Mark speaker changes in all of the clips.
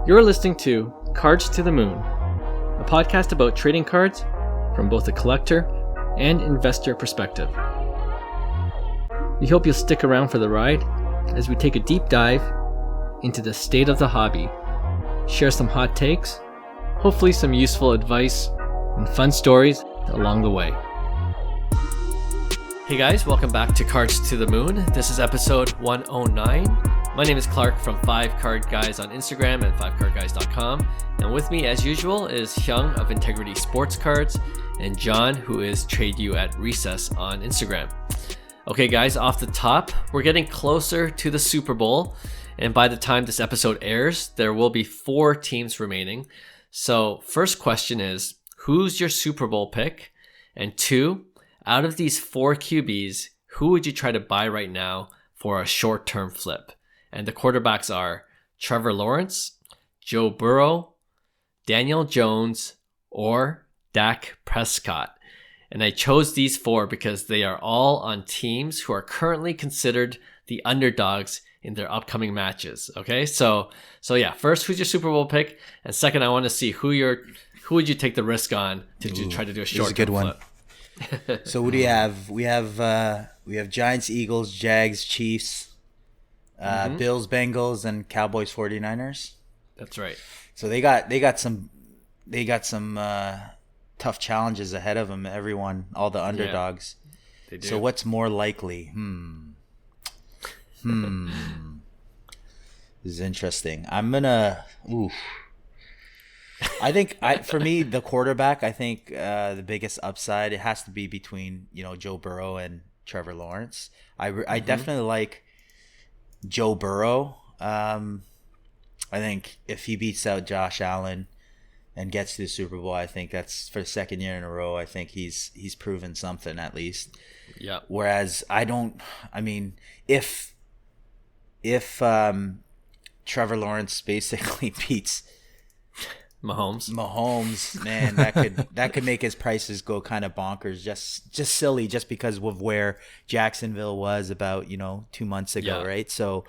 Speaker 1: You're listening to Cards to the Moon, a podcast about trading cards from both a collector and investor perspective. We hope you'll stick around for the ride as we take a deep dive into the state of the hobby, share some hot takes, hopefully some useful advice, and fun stories along the way. Hey guys, welcome back to Cards to the Moon. This is episode 109. My name is Clark from 5Card Guys on Instagram and 5cardguys.com. And with me, as usual, is Hyung of Integrity Sports Cards and John, who is Trade You at Recess on Instagram. Okay, guys, off the top, we're getting closer to the Super Bowl. And by the time this episode airs, there will be 4 teams remaining. So first question is, who's your Super Bowl pick? And 2, out of these 4 QBs, who would you try to buy right now for a short-term flip? And the quarterbacks are Trevor Lawrence, Joe Burrow, Daniel Jones, or Dak Prescott. And I chose these 4 because they are all on teams who are currently considered the underdogs in their upcoming matches. Okay, so yeah, first, who's your Super Bowl pick? And second, I want to see who would you take the risk on to try to do a short-term flip.
Speaker 2: So what do you have? We have Giants, Eagles, Jags, Chiefs, Bills, Bengals, and Cowboys, 49ers.
Speaker 1: That's right.
Speaker 2: So they got some tough challenges ahead of them. Everyone, all the underdogs.
Speaker 1: Yeah, they do.
Speaker 2: So what's more likely? This is interesting. I think for me, the quarterback, I think the biggest upside, it has to be between, Joe Burrow and Trevor Lawrence. I definitely like Joe Burrow. I think if he beats out Josh Allen and gets to the Super Bowl, I think that's for the second year in a row. I think he's proven something at least.
Speaker 1: Yeah.
Speaker 2: Whereas if Trevor Lawrence basically beats Mahomes, man, that could make his prices go kind of bonkers, just silly, just because of where Jacksonville was about 2 months ago, right? So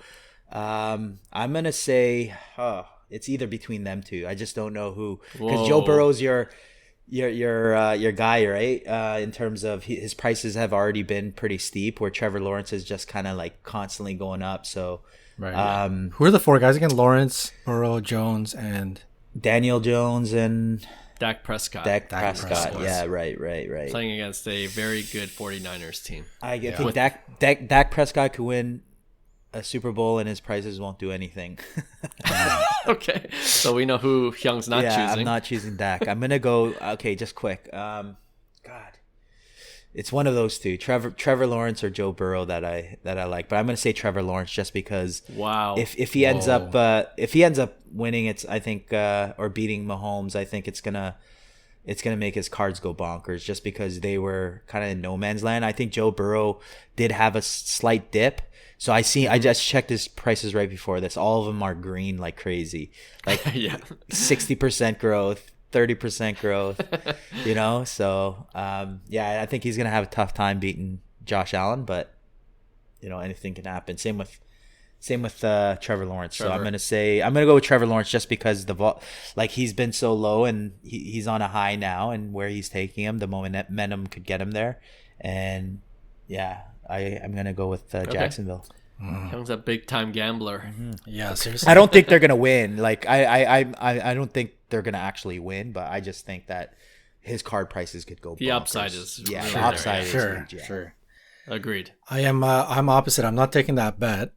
Speaker 2: I'm gonna say it's either between them two. I just don't know who, because Joe Burrow's your guy, right? In terms of his prices have already been pretty steep, where Trevor Lawrence is just kind of like constantly going up. So
Speaker 3: right. Who are the 4 guys again? Lawrence, Burrow, Jones, and
Speaker 2: Daniel Jones and
Speaker 1: Dak Prescott.
Speaker 2: Dak Prescott. Yeah, right.
Speaker 1: Playing against a very good 49ers team.
Speaker 2: I think Dak Prescott could win a Super Bowl and his prices won't do anything.
Speaker 1: Okay. So we know who Hyung's not choosing.
Speaker 2: I'm not choosing Dak. I'm going to go, okay, just quick. It's one of those two, Trevor Lawrence or Joe Burrow that I like, but I'm going to say Trevor Lawrence just because if he ends up winning, it's, I think, or beating Mahomes, I think it's going to make his cards go bonkers, just because they were kind of in no man's land. I think Joe Burrow did have a slight dip. So I just checked his prices right before this. All of them are green like crazy, like 60% growth, 30% growth, So I think he's gonna have a tough time beating Josh Allen, but anything can happen. Same with Trevor Lawrence. So I'm gonna go with Trevor Lawrence just because he's been so low and he's on a high now, and where he's taking him, the momentum could get him there, and I'm gonna go with Jacksonville.
Speaker 1: Hyung's a big time gambler.
Speaker 3: Mm-hmm. Yeah, seriously.
Speaker 2: I don't think they're gonna win. Like I don't think they're gonna actually win, but I just think that his card prices could go.
Speaker 1: The upside is
Speaker 2: the upside is huge,
Speaker 3: sure.
Speaker 1: Agreed.
Speaker 3: I'm opposite. I'm not taking that bet.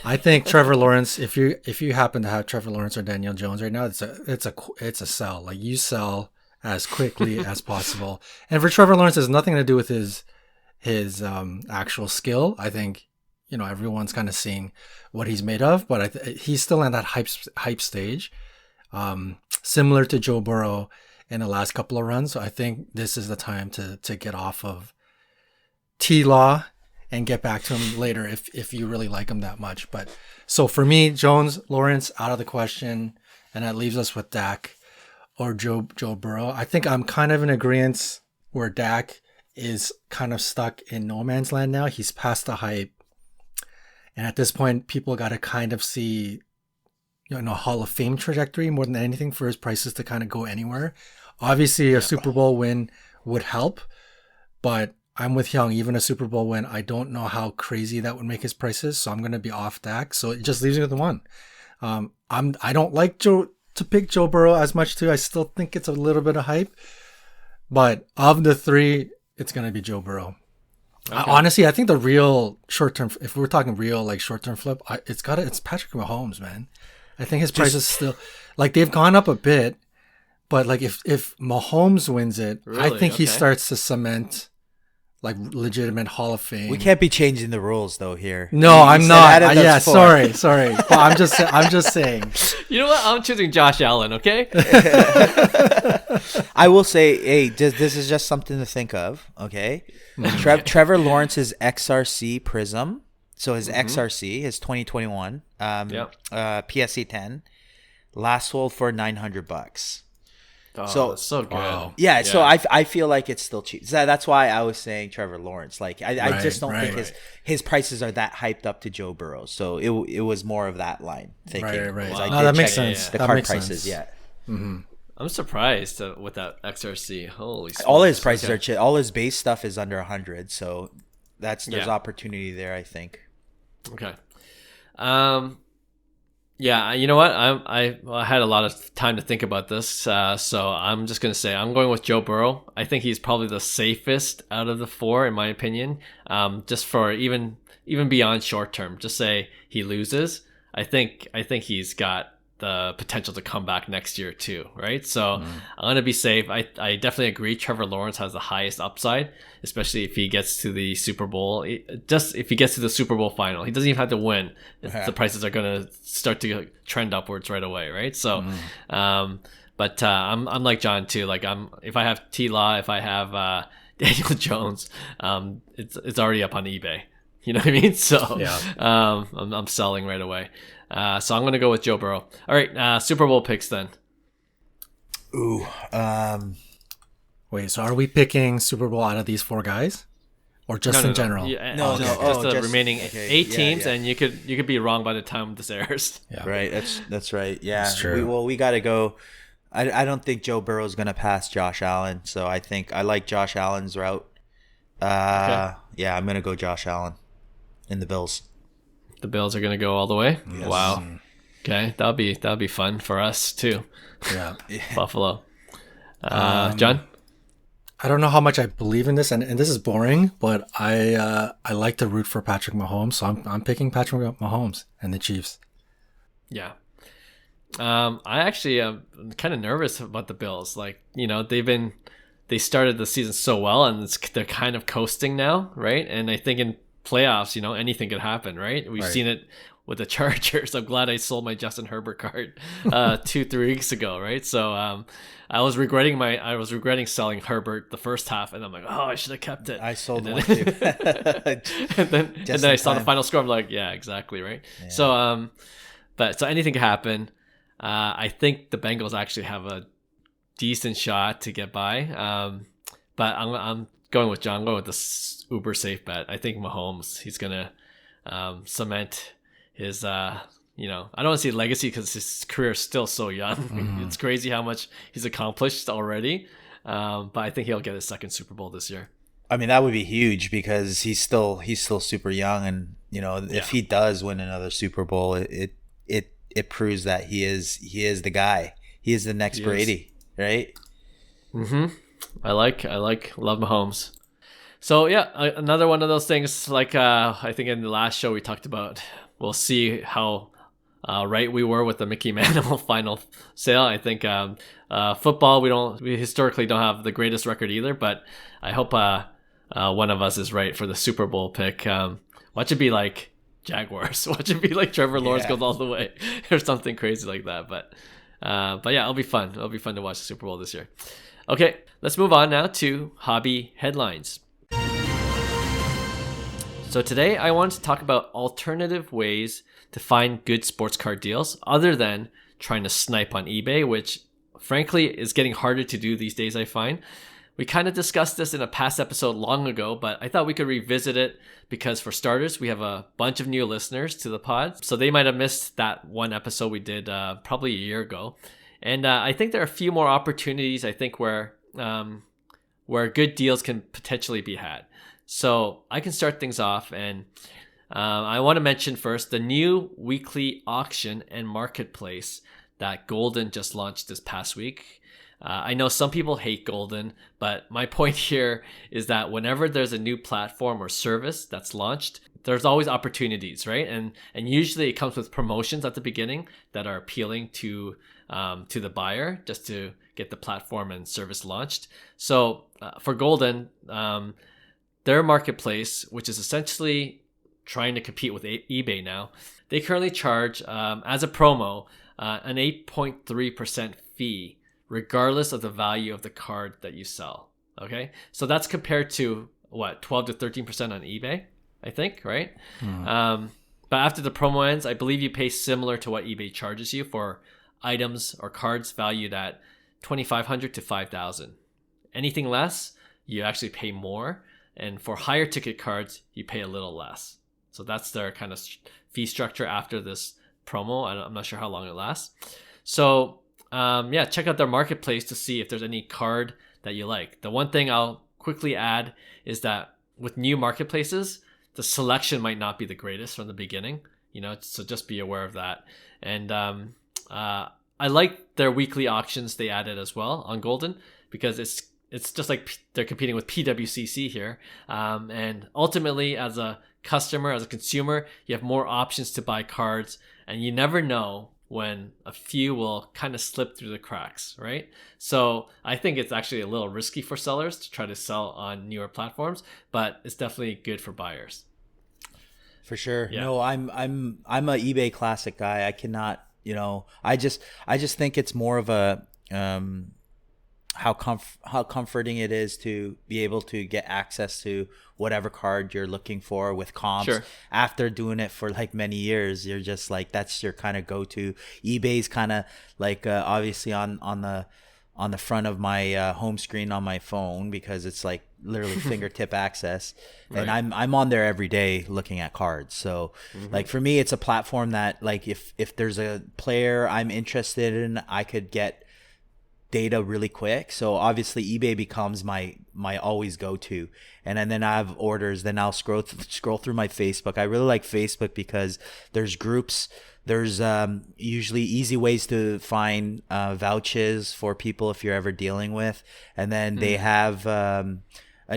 Speaker 3: I think Trevor Lawrence. If you happen to have Trevor Lawrence or Daniel Jones right now, it's a sell. Like, you sell as quickly as possible. And for Trevor Lawrence, it has nothing to do with his actual skill. I think everyone's kind of seeing what he's made of, but he's still in that hype stage, similar to Joe Burrow in the last couple of runs. So I think this is the time to get off of T-Law and get back to him later if you really like him that much. But so for me, Jones, Lawrence out of the question, and that leaves us with Dak or Joe Burrow. I think I'm kind of in agreement where Dak is kind of stuck in no man's land now. He's past the hype. And at this point, people got to kind of see Hall of Fame trajectory more than anything for his prices to kind of go anywhere. Obviously, a Super Bowl win would help, but I'm with Hyung. Even a Super Bowl win, I don't know how crazy that would make his prices, so I'm going to be off Dak. So it just leaves me with the one. I don't like to pick Joe Burrow as much too. I still think it's a little bit of hype, but of the three, it's going to be Joe Burrow. Okay. Honestly, I think the real short-term, if we're talking real like short-term flip, it's Patrick Mahomes, man. I think his prices still, like, they've gone up a bit, but like if Mahomes wins it, really? I think he starts to cement like legitimate Hall of Fame.
Speaker 2: We can't be changing the rules though here.
Speaker 3: No, I'm not. Sorry. But I'm just saying.
Speaker 1: You know what? I'm choosing Josh Allen. Okay.
Speaker 2: I will say, hey, this is just something to think of. Okay. Trevor Lawrence's XRC Prizm. So his XRC, his 2021 PSE 10, last sold for $900.
Speaker 1: Oh, so that's so good.
Speaker 2: Wow. Yeah, so I feel like it's still cheap. So that's why I was saying Trevor Lawrence. Like I just don't think his prices are that hyped up to Joe Burrow. So it was more of that line thinking.
Speaker 3: Right.
Speaker 2: Wow.
Speaker 3: That makes sense.
Speaker 2: The card prices,
Speaker 1: Mm-hmm. I'm surprised with that XRC. Holy smokes.
Speaker 2: All his prices are cheap. All his base stuff is under 100. So there's opportunity there, I think.
Speaker 1: Okay. Yeah, you know what? I had a lot of time to think about this, so I'm just gonna say I'm going with Joe Burrow. I think he's probably the safest out of the four, in my opinion. Just for even beyond short term, just say he loses. I think he's got the potential to come back next year too, right? So I'm gonna be safe. I definitely agree. Trevor Lawrence has the highest upside, especially if he gets to the Super Bowl. Just if he gets to the Super Bowl final, he doesn't even have to win. The prices are gonna start to trend upwards right away, right? So, but I'm like John too. Like if I have T-Law, if I have Daniel Jones, it's already up on eBay. You know what I mean? So I'm selling right away. So I'm going to go with Joe Burrow. All right, Super Bowl picks then.
Speaker 2: Ooh.
Speaker 3: Wait, so are we picking Super Bowl out of these four guys? Or just in general?
Speaker 1: Yeah, just the remaining 8 teams, and you could be wrong by the time this airs.
Speaker 2: Yeah. Right, that's right. Yeah,
Speaker 3: that's true.
Speaker 2: We got to go. I don't think Joe Burrow is going to pass Josh Allen, so I think I like Josh Allen's route. Yeah, I'm going to go Josh Allen in the Bills.
Speaker 1: The Bills are going to go all the way?
Speaker 2: Yes.
Speaker 1: Wow. Okay, that'll be fun for us too.
Speaker 3: Yeah.
Speaker 1: Buffalo. John?
Speaker 3: I don't know how much I believe in this, and this is boring, but I like to root for Patrick Mahomes, so I'm picking Patrick Mahomes and the Chiefs.
Speaker 1: Yeah. I actually am kind of nervous about the Bills. Like, they started the season so well, and they're kind of coasting now, right? And I think in playoffs, anything could happen, right? We've seen it with the Chargers. I'm glad I sold my Justin Herbert card 2-3 weeks ago, right? So I was regretting selling Herbert the first half, and I'm like, oh, I should have kept it.
Speaker 2: I sold one too.
Speaker 1: and then I saw the final score. I'm like, yeah, exactly, right? Yeah. So so anything could happen. I think the Bengals actually have a decent shot to get by. But I'm going with John. I'm going with the uber safe bet. I think Mahomes, he's gonna cement his I don't want to say legacy because his career is still so young. It's crazy how much he's accomplished already, but I think he'll get his second Super Bowl this year.
Speaker 2: I mean, that would be huge because he's still super young, and if he does win another Super Bowl, it proves that he is the guy. He is the next Brady, right?
Speaker 1: I love Mahomes. So yeah, another one of those things. Like I think in the last show we talked about. We'll see how right we were with the Mickey Mantle final sale. I think football we historically don't have the greatest record either, but I hope one of us is right for the Super Bowl pick. Watch it be like Jaguars. Watch it be like Trevor Lawrence goes all the way or something crazy like that. But yeah, it'll be fun. It'll be fun to watch the Super Bowl this year. Okay, let's move on now to hobby headlines. So today I want to talk about alternative ways to find good sports card deals other than trying to snipe on eBay, which frankly is getting harder to do these days, I find. We kind of discussed this in a past episode long ago, but I thought we could revisit it because for starters, we have a bunch of new listeners to the pod. So they might have missed that one episode we did probably a year ago. And I think there are a few more opportunities, I think, where good deals can potentially be had. So I can start things off, and I want to mention first the new weekly auction and marketplace that Golden just launched this past week. I know some people hate Golden, but my point here is that whenever there's a new platform or service that's launched, there's always opportunities, right? And usually it comes with promotions at the beginning that are appealing to the buyer just to get the platform and service launched. So for Golden, their marketplace, which is essentially trying to compete with eBay now, they currently charge as a promo an 8.3% fee regardless of the value of the card that you sell. Okay, so that's compared to what, 12 to 13% on eBay, I think, right? But after the promo ends, I believe you pay similar to what eBay charges you for items or cards valued at $2,500 to $5,000. Anything less, you actually pay more, and for higher ticket cards, you pay a little less. So that's their kind of fee structure after this promo. I'm not sure how long it lasts. So check out their marketplace to see if there's any card that you like. The one thing I'll quickly add is that with new marketplaces, the selection might not be the greatest from the beginning, so just be aware of that. And I like their weekly auctions they added as well on Golden, because it's just like they're competing with PWCC here. And ultimately, as a customer, as a consumer, you have more options to buy cards, and you never know when a few will kind of slip through the cracks, right? So I think it's actually a little risky for sellers to try to sell on newer platforms, but it's definitely good for buyers.
Speaker 2: For sure.
Speaker 1: Yeah.
Speaker 2: No, I'm a eBay classic guy. I cannot, I just think it's more of a how comforting it is to be able to get access to whatever card you're looking for with comps.
Speaker 1: Sure.
Speaker 2: After doing it for like many years, you're just like, that's your kind of go-to. eBay's kind of like obviously on the front of my home screen on my phone, because it's like literally fingertip access.
Speaker 1: Right.
Speaker 2: And I'm on there every day looking at cards. So like for me, it's a platform that like if there's a player I'm interested in, I could get data really quick. So obviously eBay becomes my always go-to, and then I have orders. Then I'll scroll through my Facebook. I really like Facebook because there's groups. There's usually easy ways to find vouchers for people if you're ever dealing with, and then they have an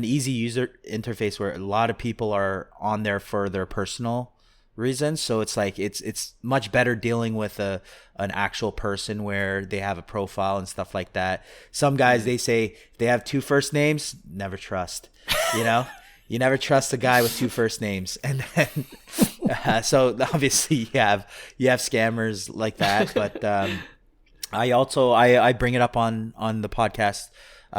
Speaker 2: easy user interface where a lot of people are on there for their personal reasons. So it's like it's much better dealing with an actual person where they have a profile and stuff like that. Some guys, they say they have two first names, never trust. You never trust a guy with two first names. And then so obviously you have scammers like that. But I bring it up on the podcast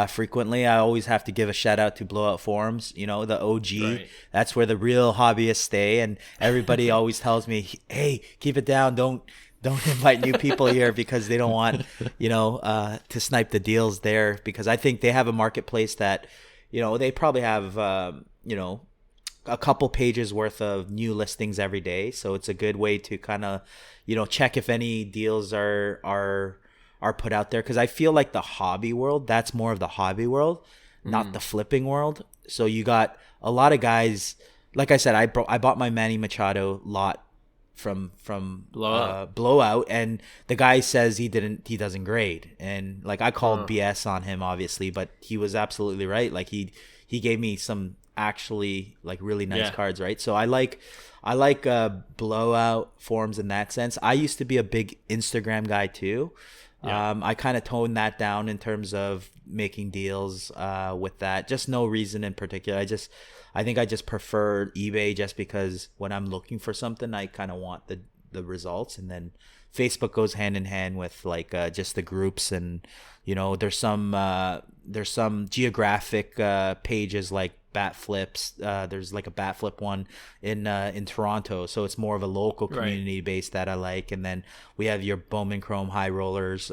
Speaker 2: frequently. I always have to give a shout out to Blowout Forums, the OG.
Speaker 1: Right.
Speaker 2: That's where the real hobbyists stay, and everybody always tells me, hey, keep it down, don't invite new people here, because they don't want to snipe the deals there, because I think they have a marketplace that they probably have a couple pages worth of new listings every day. So it's a good way to kind of check if any deals are put out there, because I feel like the hobby world, that's more of the hobby world, not the flipping world. So you got a lot of guys, like I said, I bought my Manny Machado lot from Blowout, and the guy says he doesn't grade, and like I called BS on him obviously, but he was absolutely right. Like he gave me some actually like really nice cards, right? So I like Blowout Forums in that sense. I used to be a big Instagram guy too. I kind of toned that down in terms of making deals with that. Just no reason in particular. I think I just prefer eBay just because when I'm looking for something, I kind of want the results. And then Facebook goes hand in hand with like just the groups, and there's some geographic pages like bat flips. There's like a bat flip one in Toronto, so it's more of a local community base that I like. And then we have your Bowman Chrome high rollers.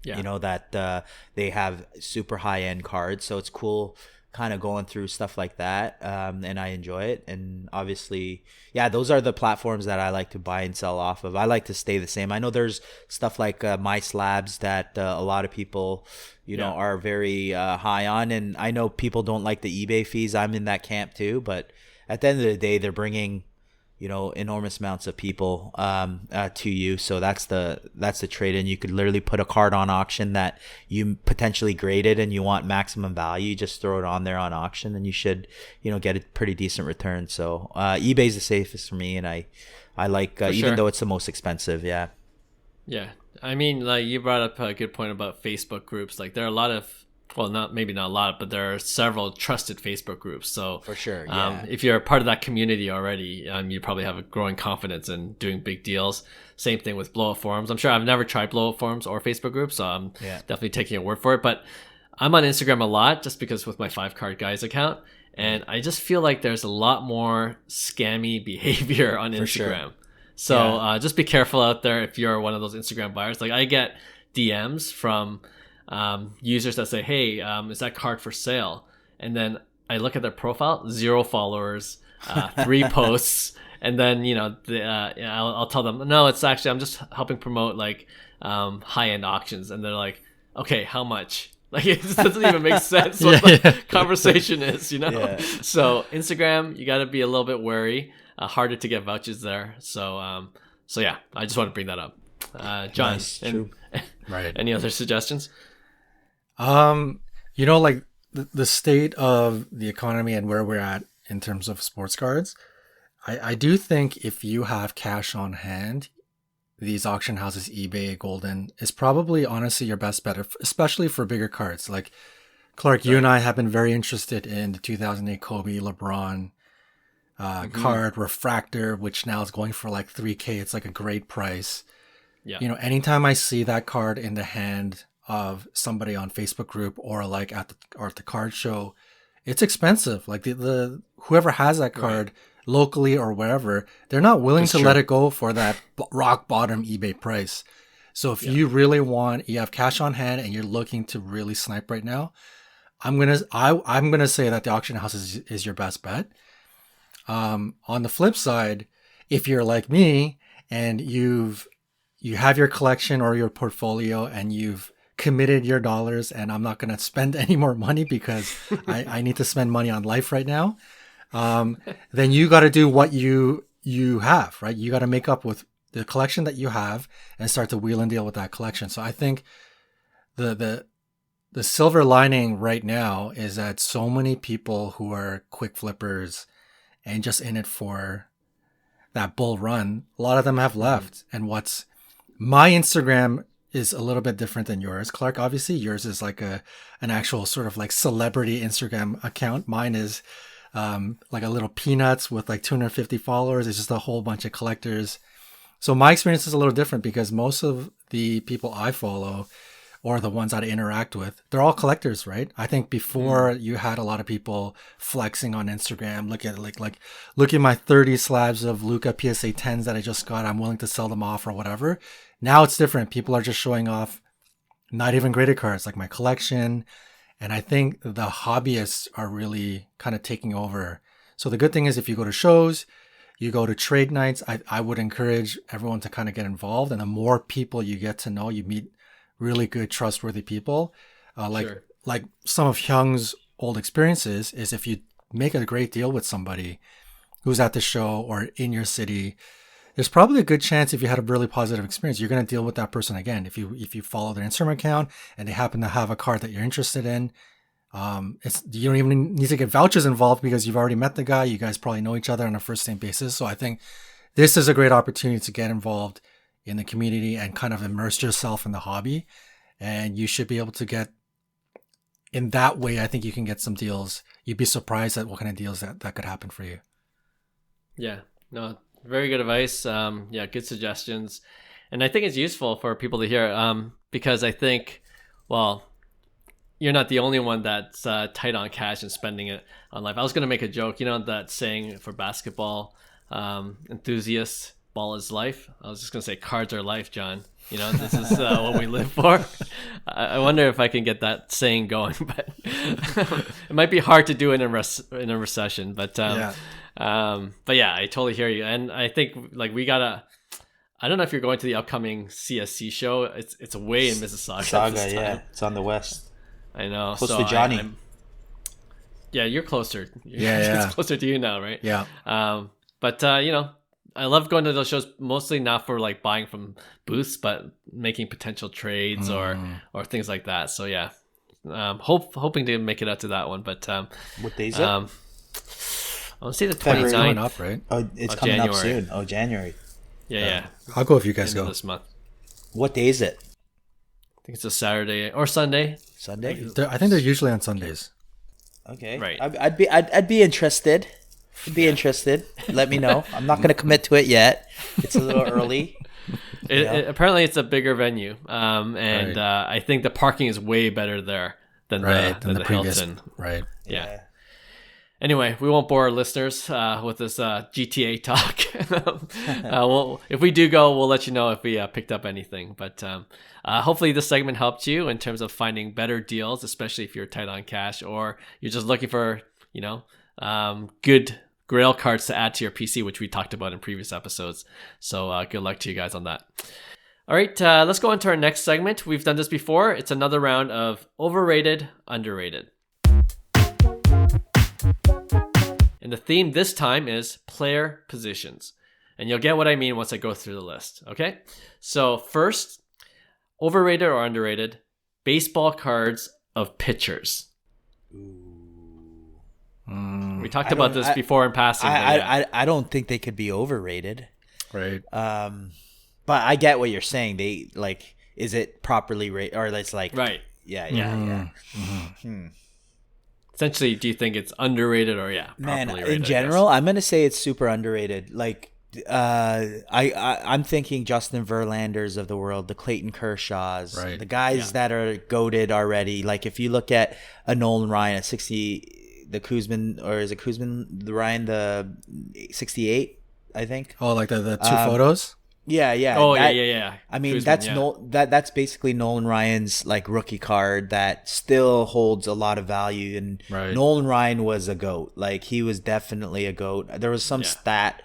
Speaker 2: you know, that they have super high end cards. So it's cool kind of going through stuff like that, and I enjoy it. And obviously, yeah, those are the platforms that I like to buy and sell off of. I like to stay the same. I know there's stuff like My Slabs that a lot of people, you know, are very high on, and I know people don't like the eBay fees. I'm in that camp too, but at the end of the day, they're bringing, you know, enormous amounts of people to you. So that's the trade. And you could literally put a card on auction that you potentially graded and you want maximum value. You just throw it on there on auction and you should, you know, get a pretty decent return. So eBay's the safest for me, and I like even though it's the most expensive. Yeah.
Speaker 1: Yeah. I mean, like you brought up a good point about Facebook groups. Like there are a lot of, well, maybe not a lot, but there are several trusted Facebook groups. So
Speaker 2: for sure,
Speaker 1: if you're a part of that community already, you probably have a growing confidence in doing big deals. Same thing with blowout forums. I'm sure I've never tried blowout forums or Facebook groups, so I'm definitely taking your word for it. But I'm on Instagram a lot just because with my 5 Card Guys account, and I just feel like there's a lot more scammy behavior on Instagram. Sure. So just be careful out there if you're one of those Instagram buyers. Like I get DMs from users that say, hey, is that card for sale? And then I look at their profile, 0 followers, 3 posts, and then, you know, I'll tell them, no, it's actually, I'm just helping promote like high-end auctions. And they're like, okay, how much? Like it just doesn't even make sense what the conversation is, you know? Yeah. So Instagram, you got to be a little bit wary, harder to get vouchers there. So yeah, I just want to bring that up. John,
Speaker 2: nice,
Speaker 3: right.
Speaker 1: Any other suggestions?
Speaker 3: You know, like the state of the economy and where we're at in terms of sports cards, I do think if you have cash on hand, these auction houses, eBay, Golden, is probably honestly your best bet, especially for bigger cards. Like Clark, you and I have been very interested in the 2008 Kobe LeBron card refractor, which now is going for like $3,000. It's like a great price. Yeah. You know, anytime I see that card in the hand of somebody on Facebook group or like at the card show, it's expensive. Like the whoever has that card locally or wherever, they're not willing to let it go for that rock bottom eBay price. So if you really you have cash on hand and you're looking to really snipe right now, I'm gonna say that the auction house is your best bet. On the flip side, if you're like me and you have your collection or your portfolio and you've committed your dollars and I'm not going to spend any more money because I need to spend money on life right now, then you got to do what you have, right? You got to make up with the collection that you have and start to wheel and deal with that collection. So I think the silver lining right now is that so many people who are quick flippers and just in it for that bull run, a lot of them have left. And my Instagram is a little bit different than yours, Clark. Obviously, yours is like an actual sort of like celebrity Instagram account. Mine is like a little peanuts with like 250 followers. It's just a whole bunch of collectors. So my experience is a little different because most of the people I follow or the ones that I interact with, they're all collectors, right? I think before you had a lot of people flexing on Instagram, look at my 30 slabs of Luka PSA 10s that I just got. I'm willing to sell them off or whatever. Now it's different. People are just showing off not even graded cards like my collection. And I think the hobbyists are really kind of taking over. So the good thing is if you go to shows, you go to trade nights, I would encourage everyone to kind of get involved. And the more people you get to know, you meet really good, trustworthy people. Like some of Hyung's old experiences is if you make a great deal with somebody who's at the show or in your city, there's probably a good chance if you had a really positive experience, you're going to deal with that person again. If you follow their Instagram account and they happen to have a card that you're interested in, you don't even need to get vouchers involved because you've already met the guy. You guys probably know each other on a first name basis. So I think this is a great opportunity to get involved in the community and kind of immerse yourself in the hobby. And you should be able to get, in that way, I think you can get some deals. You'd be surprised at what kind of deals that could happen for you.
Speaker 1: Yeah, no, very good advice. Good suggestions. And I think it's useful for people to hear because I think, well, you're not the only one that's tight on cash and spending it on life. I was going to make a joke, you know, that saying for basketball enthusiasts, ball is life. I was just gonna say cards are life, John. This is what we live for. I wonder if I can get that saying going, but it might be hard to do in a recession. But yeah, I totally hear you, and I think like we gotta. I don't know if you're going to the upcoming CSC show. It's away in Mississauga.
Speaker 2: Saga, yeah, it's on the west.
Speaker 1: I know.
Speaker 2: Close to Johnny.
Speaker 1: Yeah, you're closer.
Speaker 3: Yeah.
Speaker 1: It's closer to you now, right?
Speaker 3: Yeah.
Speaker 1: But I love going to those shows mostly not for like buying from booths, but making potential trades or things like that. So yeah, hoping to make it out to that one. But
Speaker 2: what day is it?
Speaker 1: I want to say the 29th.
Speaker 3: It's coming up, right?
Speaker 2: Oh, it's coming
Speaker 1: January.
Speaker 2: up soon. Oh, January.
Speaker 1: Yeah.
Speaker 3: I'll go if you guys
Speaker 1: End of
Speaker 3: go
Speaker 1: this month.
Speaker 2: What day is it?
Speaker 1: I think it's a Saturday or Sunday.
Speaker 2: Sunday.
Speaker 3: I think they're usually on Sundays.
Speaker 2: Okay.
Speaker 1: Right.
Speaker 2: I'd be interested. Interested. Let me know. I'm not going to commit to it yet. It's a little early.
Speaker 1: Apparently, it's a bigger venue, and I think the parking is way better there than the
Speaker 3: previous
Speaker 1: Hilton.
Speaker 3: Right.
Speaker 1: Yeah. Anyway, we won't bore our listeners with this GTA talk. If we do go, we'll let you know if we picked up anything. But hopefully this segment helped you in terms of finding better deals, especially if you're tight on cash or you're just looking for, good grail cards to add to your PC, which we talked about in previous episodes. So good luck to you guys on that. All right, let's go on to our next segment. We've done this before. It's another round of overrated, underrated. And the theme this time is player positions. And you'll get what I mean once I go through the list, okay? So first, overrated or underrated, baseball cards of pitchers. We talked about this before in passing.
Speaker 2: I don't think they could be overrated.
Speaker 3: Right.
Speaker 2: But I get what you're saying. They like, is it properly rated, or it's like,
Speaker 1: right?
Speaker 2: Yeah.
Speaker 3: Mm-hmm.
Speaker 1: Essentially, do you think it's underrated or
Speaker 2: man?
Speaker 1: Properly rated,
Speaker 2: in general, I'm gonna say it's super underrated. Like, I'm thinking Justin Verlanders of the world, the Clayton Kershaws,
Speaker 3: right.
Speaker 2: the guys that are goated already. Like, if you look at a Nolan Ryan at 60, the Kuzman, or is it Kuzman, the Ryan, the 68, I think.
Speaker 3: Oh, like the two photos.
Speaker 2: Yeah.
Speaker 1: Oh, yeah.
Speaker 2: I mean,
Speaker 1: Kuzman,
Speaker 2: that's basically Nolan Ryan's like rookie card that still holds a lot of value. And
Speaker 3: right.
Speaker 2: Nolan Ryan was a GOAT. Like, he was definitely a GOAT. There was some stat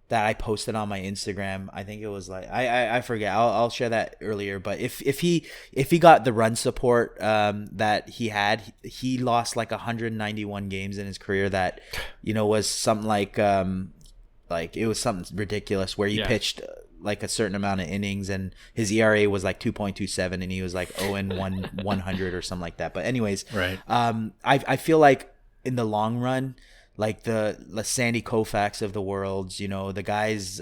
Speaker 2: that I posted on my Instagram. I think it was like I forget. I'll share that earlier. But if he got the run support that he had, he lost like 191 games in his career. That was something like it was something ridiculous where he pitched like a certain amount of innings and his ERA was like 2.27 and he was like 0-100 or something like that. But anyways,
Speaker 3: right.
Speaker 2: I feel like in the long run, like the Sandy Koufax of the worlds, the guys,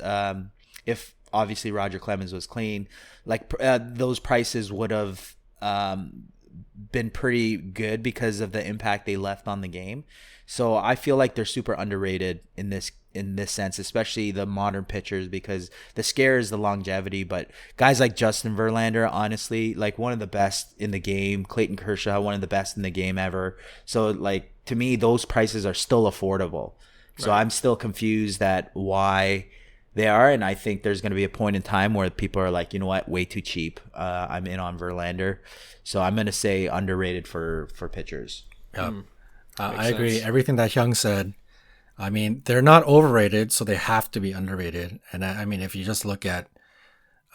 Speaker 2: if obviously Roger Clemens was clean, like those prices would have been pretty good because of the impact they left on the game. So I feel like they're super underrated in this sense, especially the modern pitchers, because the scare is the longevity. But guys like Justin Verlander, honestly, like one of the best in the game. Clayton Kershaw, one of the best in the game ever. So like, to me, those prices are still affordable. So I'm still confused at why they are. And I think there's going to be a point in time where people are like, you know what, way too cheap. I'm in on Verlander. So I'm going to say underrated for pitchers.
Speaker 3: Yeah. I agree. Everything that Hyung said. I mean, they're not overrated, so they have to be underrated. And I mean, if you just look at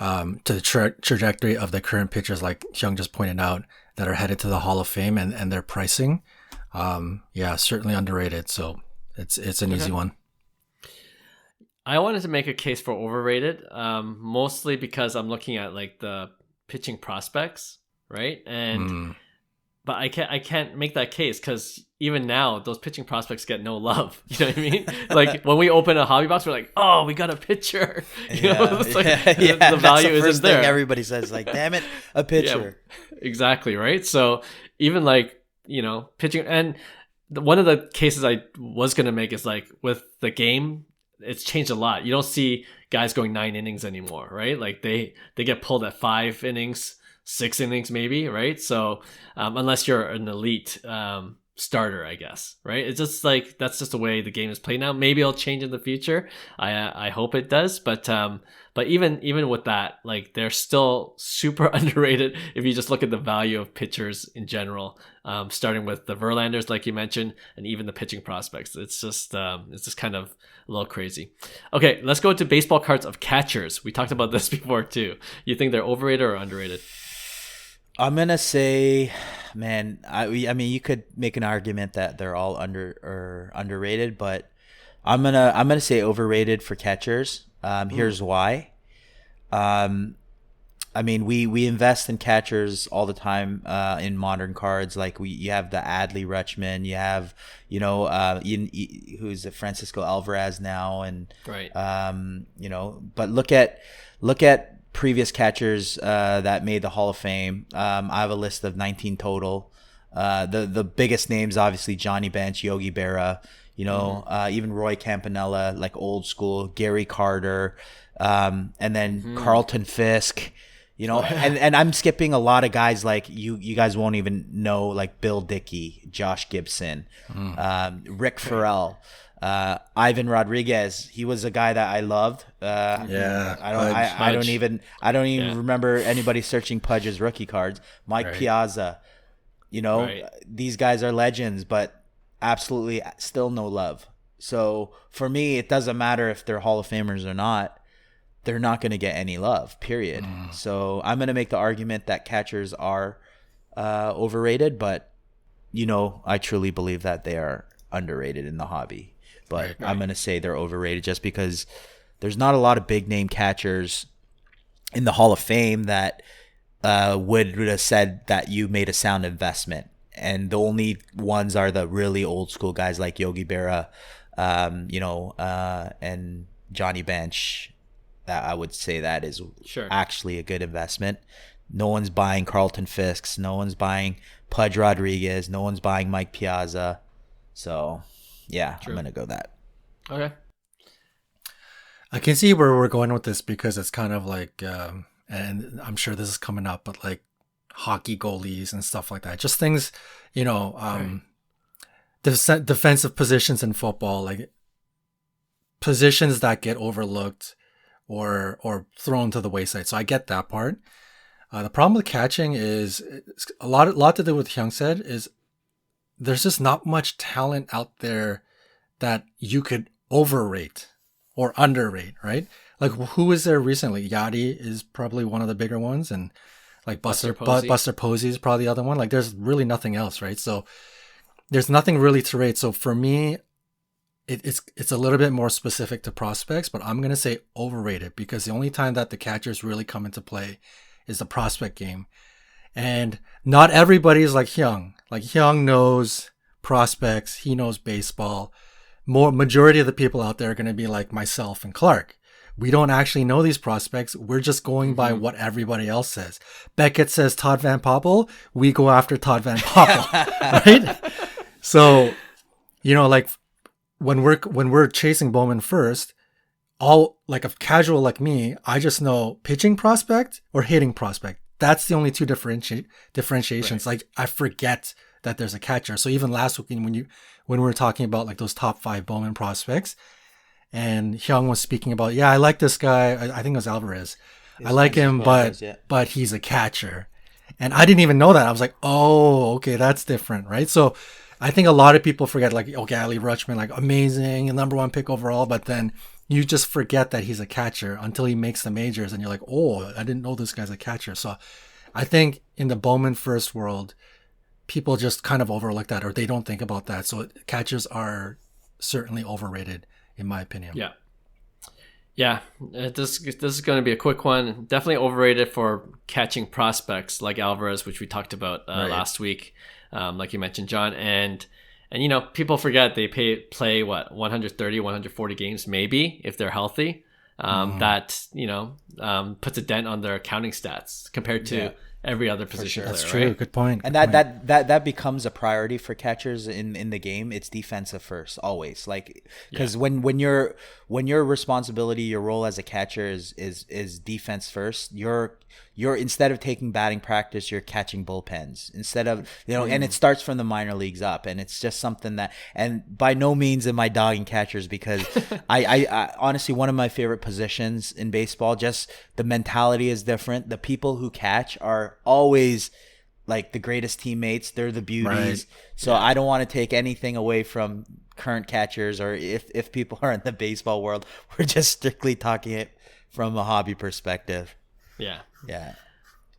Speaker 3: to the trajectory of the current pitchers, like Hyung just pointed out, that are headed to the Hall of Fame and their pricing, certainly underrated. So it's an easy one.
Speaker 1: I wanted to make a case for overrated, mostly because I'm looking at like the pitching prospects, right? And but I can't make that case because even now those pitching prospects get no love. You know what I mean? Like when we open a hobby box, we're like, oh, we got a pitcher. It's like, the value isn't there.
Speaker 2: Everybody says like, damn it, a pitcher.
Speaker 1: Yeah, exactly, right? So even like, pitching, and one of the cases I was going to make is like with the game, it's changed a lot. You don't see guys going 9 innings anymore, right? Like they get pulled at 5 innings, 6 innings maybe, right? So unless you're an elite starter, I guess, right? It's just like that's just the way the game is played now. Maybe it'll change in the future. I hope it does, but even with that, like they're still super underrated if you just look at the value of pitchers in general. Starting with the Verlanders, like you mentioned, and even the pitching prospects. It's just kind of a little crazy. Okay, let's go to baseball cards of catchers. We talked about this before too. You think they're overrated or underrated?
Speaker 2: I'm gonna say, man, I mean, you could make an argument that they're all underrated, but I'm gonna say overrated for catchers. Here's why. I mean, we invest in catchers all the time in modern cards. Like you have the Adley Rutschman, you have who's Francisco Alvarez now, and
Speaker 1: right.
Speaker 2: But look at previous catchers that made the Hall of Fame. I have a list of 19 total. The biggest names, obviously, Johnny Bench, Yogi Berra, even Roy Campanella, like old school, Gary Carter, and then Carlton Fisk, and I'm skipping a lot of guys like you guys won't even know, like Bill Dickey, Josh Gibson, Rick Farrell. Ivan Rodriguez, he was a guy that I loved. I don't even remember anybody searching Pudge's rookie cards. Mike Piazza, these guys are legends, but absolutely still no love. So for me, it doesn't matter if they're Hall of Famers or not. They're not going to get any love, period. So I'm going to make the argument that catchers are overrated, but I truly believe that they are underrated in the hobby. But I'm going to say they're overrated just because there's not a lot of big name catchers in the Hall of Fame that would have said that you made a sound investment. And the only ones are the really old school guys like Yogi Berra, and Johnny Bench. That I would say that is actually a good investment. No one's buying Carlton Fisks. No one's buying Pudge Rodriguez. No one's buying Mike Piazza. So, yeah, I'm going to go that.
Speaker 1: Okay.
Speaker 3: I can see where we're going with this because it's kind of like, and I'm sure this is coming up, but like hockey goalies and stuff like that. Just things, defensive positions in football, like positions that get overlooked or thrown to the wayside. So I get that part. The problem with catching is a lot to do with Hyung said is there's just not much talent out there that you could overrate or underrate, right? Like who is there recently? Yachty is probably one of the bigger ones, and like Buster Posey is probably the other one. Like there's really nothing else, right? So there's nothing really to rate. So for me, it's a little bit more specific to prospects, but I'm gonna say overrated because the only time that the catchers really come into play is the prospect game. And not everybody is like Hyung. Like Hyung knows prospects, he knows baseball. Majority of the people out there are going to be like myself and Clark. We don't actually know these prospects. We're just going by what everybody else says. Beckett says Todd Van Poppel. We go after Todd Van Poppel, right? So, like when we're chasing Bowman first, all like a casual like me, I just know pitching prospect or hitting prospect. That's the only two differentiations. Right. Like I forget that there's a catcher. So even last week when we were talking about like those top 5 Bowman prospects, and Hyung was speaking about, I like this guy. I think it was Alvarez. I like him, but he's a catcher, and I didn't even know that. I was like, oh, okay, that's different, right? So I think a lot of people forget, like, okay, Ali Rutschman, like amazing, and #1 pick overall, but then you just forget that he's a catcher until he makes the majors, and you're like, oh, I didn't know this guy's a catcher. So I think in the Bowman first world, people just kind of overlook that, or they don't think about that. So catchers are certainly overrated, in my opinion.
Speaker 1: Yeah. This is going to be a quick one. Definitely overrated for catching prospects like Alvarez, which we talked about last week, like you mentioned, John. And people forget they play 130, 140 games maybe if they're healthy. That puts a dent on their accounting stats compared to every other position player.
Speaker 3: That's true.
Speaker 1: Right?
Speaker 3: Good point.
Speaker 2: And that becomes a priority for catchers in the game. It's defensive first, always. Like, because when your responsibility, your role as a catcher is defense first, you're instead of taking batting practice, you're catching bullpens instead of, and it starts from the minor leagues up, and it's just something that, and by no means am I dogging catchers, because I honestly, one of my favorite positions in baseball, just the mentality is different. The people who catch are always like the greatest teammates. They're the beauties. Right. So I don't want to take anything away from current catchers, or if people are in the baseball world. We're just strictly talking it from a hobby perspective.
Speaker 1: Yeah.
Speaker 2: Yeah.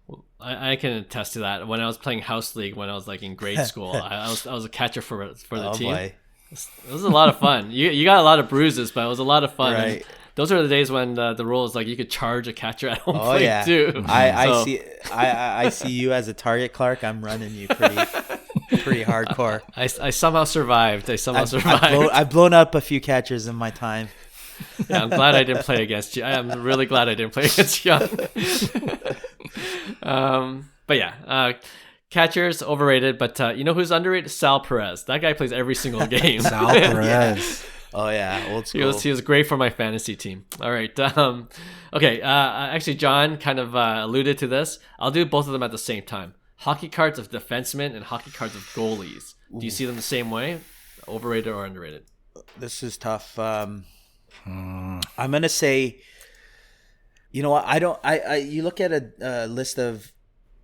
Speaker 1: Well, I can attest to that. When I was playing house league, when I was like in grade school, I was a catcher for the team. Boy. It was a lot of fun. You got a lot of bruises, but it was a lot of fun. Right. And those are the days when the rule is like you could charge a catcher at home plate too.
Speaker 2: I see you as a target, Clark. I'm running you pretty hardcore.
Speaker 1: I somehow survived.
Speaker 2: I've blown up a few catchers in my time.
Speaker 1: Yeah, I'm glad I didn't play against you. I'm really glad I didn't play against Hyung. But yeah, catchers overrated. But you know who's underrated? Sal Perez. That guy plays every single game.
Speaker 3: Sal Perez.
Speaker 2: Oh yeah, old school.
Speaker 1: He was great for my fantasy team. All right. Okay. Actually, John kind of alluded to this. I'll do both of them at the same time. Hockey cards of defensemen and hockey cards of goalies. Do you see them the same way? Overrated or underrated?
Speaker 2: This is tough. I'm gonna say, you know what? You look at a list of,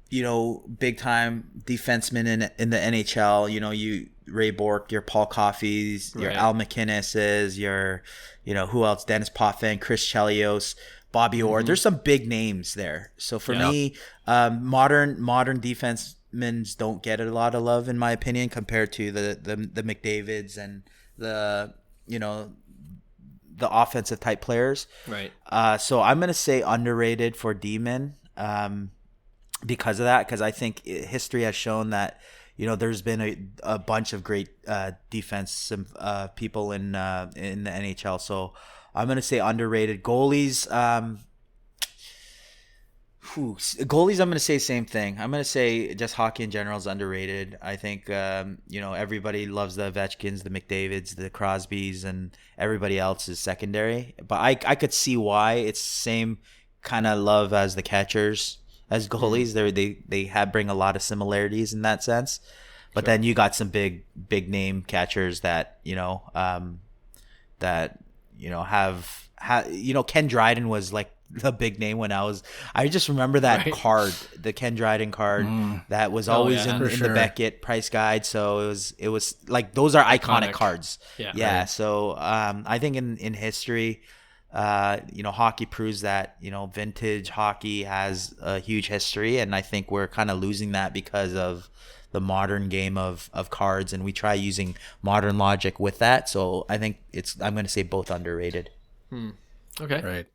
Speaker 2: big time defensemen in the NHL. You Ray Bourque, your Paul Coffeys, your Al McInnes's, your who else? Dennis Potvin, Chris Chelios, Bobby Orr. There's some big names there. So for me, modern defensemen don't get a lot of love, in my opinion, compared to the McDavids and the offensive type players.
Speaker 1: Right.
Speaker 2: So I'm going to say underrated for D-men because of that, because I think history has shown that, there's been a bunch of great defensive people in the NHL. So I'm going to say underrated. Goalies, goalies, I'm going to say same thing. I'm going to say just hockey in general is underrated. I think, everybody loves the Ovechkins, the McDavids, the Crosbys, and everybody else is secondary. But I could see why it's same kind of love as the catchers, as goalies. They bring a lot of similarities in that sense. But then you got some big name catchers that, Ken Dryden was like the big name when I just remember that card, the Ken Dryden card that was always in the Beckett price guide. So it was like, those are iconic cards. Yeah. Right. So I think in history, hockey proves that, vintage hockey has a huge history, and I think we're kind of losing that because of the modern game of cards, and we try using modern logic with that. So I think I'm going to say both underrated.
Speaker 1: Okay.
Speaker 3: Right.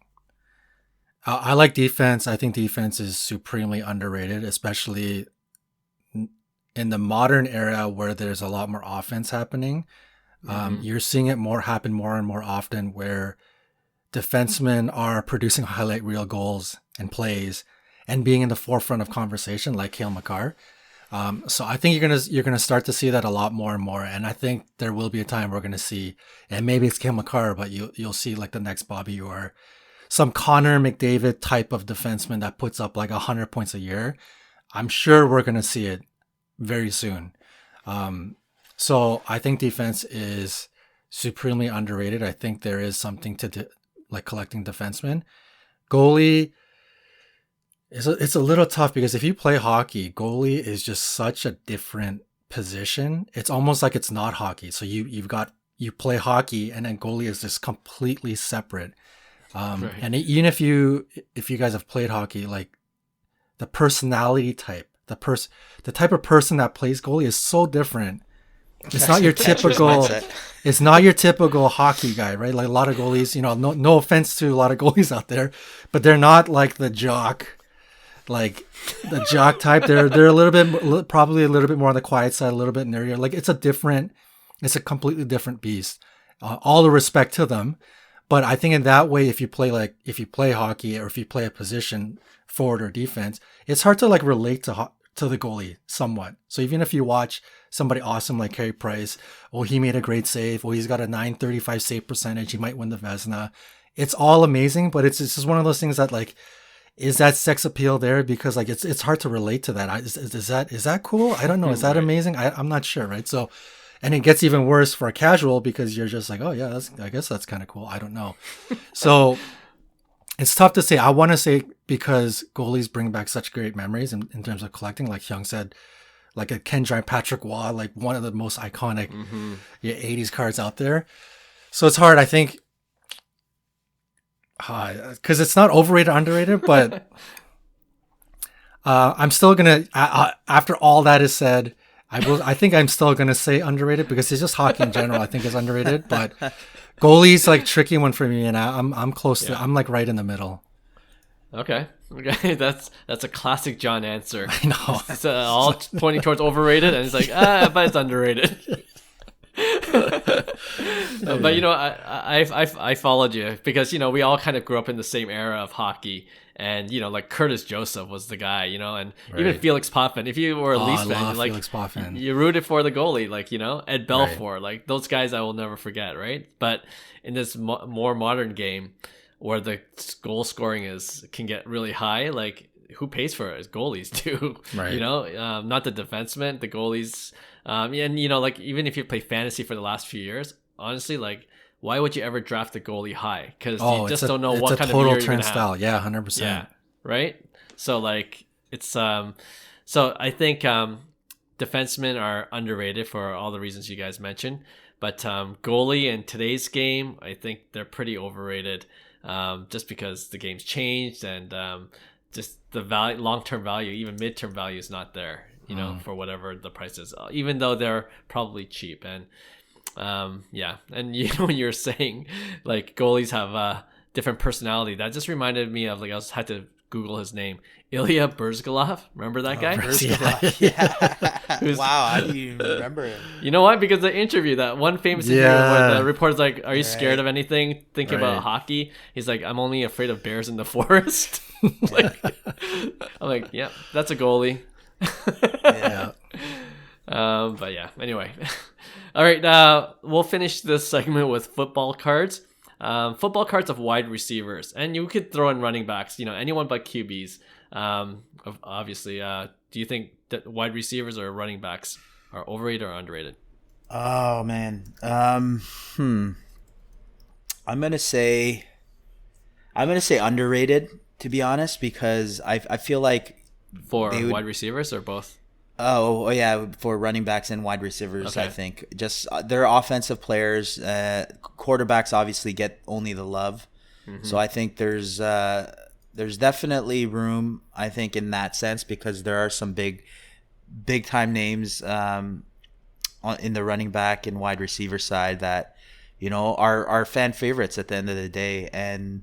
Speaker 3: I like defense. I think defense is supremely underrated, especially in the modern era where there's a lot more offense happening. You're seeing it happen more and more often, where defensemen are producing highlight reel goals and plays and being in the forefront of conversation, like Cale Makar. So I think you're gonna start to see that a lot more and more. And I think there will be a time we're gonna see, and maybe it's Cale Makar, but you'll see like the next Bobby or some Connor McDavid type of defenseman that puts up like 100 points a year. I'm sure we're gonna see it very soon. So I think defense is supremely underrated. I think there is something to like collecting defensemen. Goalie, it's a little tough, because if you play hockey, goalie is just such a different position. It's almost like it's not hockey. So you play hockey, and then goalie is just completely separate. And even if you guys have played hockey, like the personality type, the type of person that plays goalie is so different. It's not your typical. It's not your typical hockey guy, right? Like a lot of goalies, no offense to a lot of goalies out there, but they're not like the jock, type. They're a little bit, probably a little bit more on the quiet side, a little bit nerdier. Like it's a completely different beast. All the respect to them, But I think in that way, if you play hockey or if you play a position forward or defense, it's hard to like relate to the goalie somewhat. So even if you watch somebody awesome like Carey Price, oh, he made a great save, oh, he's got a .935 save percentage, he might win the Vezina. It's all amazing, but it's just one of those things that like, is that sex appeal there? Because like it's hard to relate to that. Is that cool? I don't know. Is that amazing? I'm not sure, right? So, and it gets even worse for a casual because you're just like, oh yeah, I guess that's kind of cool. I don't know. So it's tough to say. I want to say because goalies bring back such great memories in terms of collecting, like Hyung said, like a Ken Dry, Patrick Waugh, like one of the most iconic 80s cards out there. So it's hard, I think, because it's not overrated or underrated, but I'm still gonna after all that is said, I think I'm still gonna say underrated because it's just hockey in general. I think is underrated, but goalie's like tricky one for me, and I'm close to. I'm like right in the middle.
Speaker 1: Okay, that's a classic John answer.
Speaker 3: I know.
Speaker 1: It's all pointing towards overrated, and it's like but it's underrated. But you know, I followed you because you know we all kind of grew up in the same era of hockey, and you know like Curtis Joseph was the guy, you know, and even Felix Potvin. If you were a Leafs fan, like
Speaker 3: Felix Potvin.
Speaker 1: You rooted for the goalie, like you know Ed Belfour, like those guys I will never forget, right? But in this more modern game, where the goal scoring can get really high, like who pays for it? Is goalies too, right? You know, not the defensemen, the goalies. And you know, like even if you play fantasy for the last few years, honestly, like why would you ever draft the goalie high? Because you just don't know what kind of year you're gonna have.
Speaker 3: Yeah, 100%.
Speaker 1: Yeah, right. So like it's so I think defensemen are underrated for all the reasons you guys mentioned, but goalie in today's game, I think they're pretty overrated, just because the game's changed and just the value, long-term value, even mid-term value is not there. You know, for whatever the price is, even though they're probably cheap. And yeah, and you know, when you're saying like goalies have a different personality, that just reminded me of like I had to Google his name, Ilya Berzgalov. Remember that guy?
Speaker 2: Yeah. Wow, how do you remember him?
Speaker 1: You know why? Because the interview, that one famous interview where the reporter's like, "Are you scared of anything? Thinking about hockey?" He's like, "I'm only afraid of bears in the forest." Like, I'm like, yeah, that's a goalie.
Speaker 3: Yeah.
Speaker 1: But yeah, anyway. All right, we'll finish this segment with football cards. Football cards of wide receivers, and you could throw in running backs, you know, anyone but QBs. Obviously, do you think that wide receivers or running backs are overrated or underrated?
Speaker 2: Oh man. I'm gonna say underrated, to be honest, because I feel like
Speaker 1: for wide receivers or both?
Speaker 2: Oh yeah, for running backs and wide receivers, okay. I think just they're offensive players. Quarterbacks obviously get only the love, so I think there's definitely room, I think, in that sense, because there are some big time names in the running back and wide receiver side that, you know, are fan favorites at the end of the day. And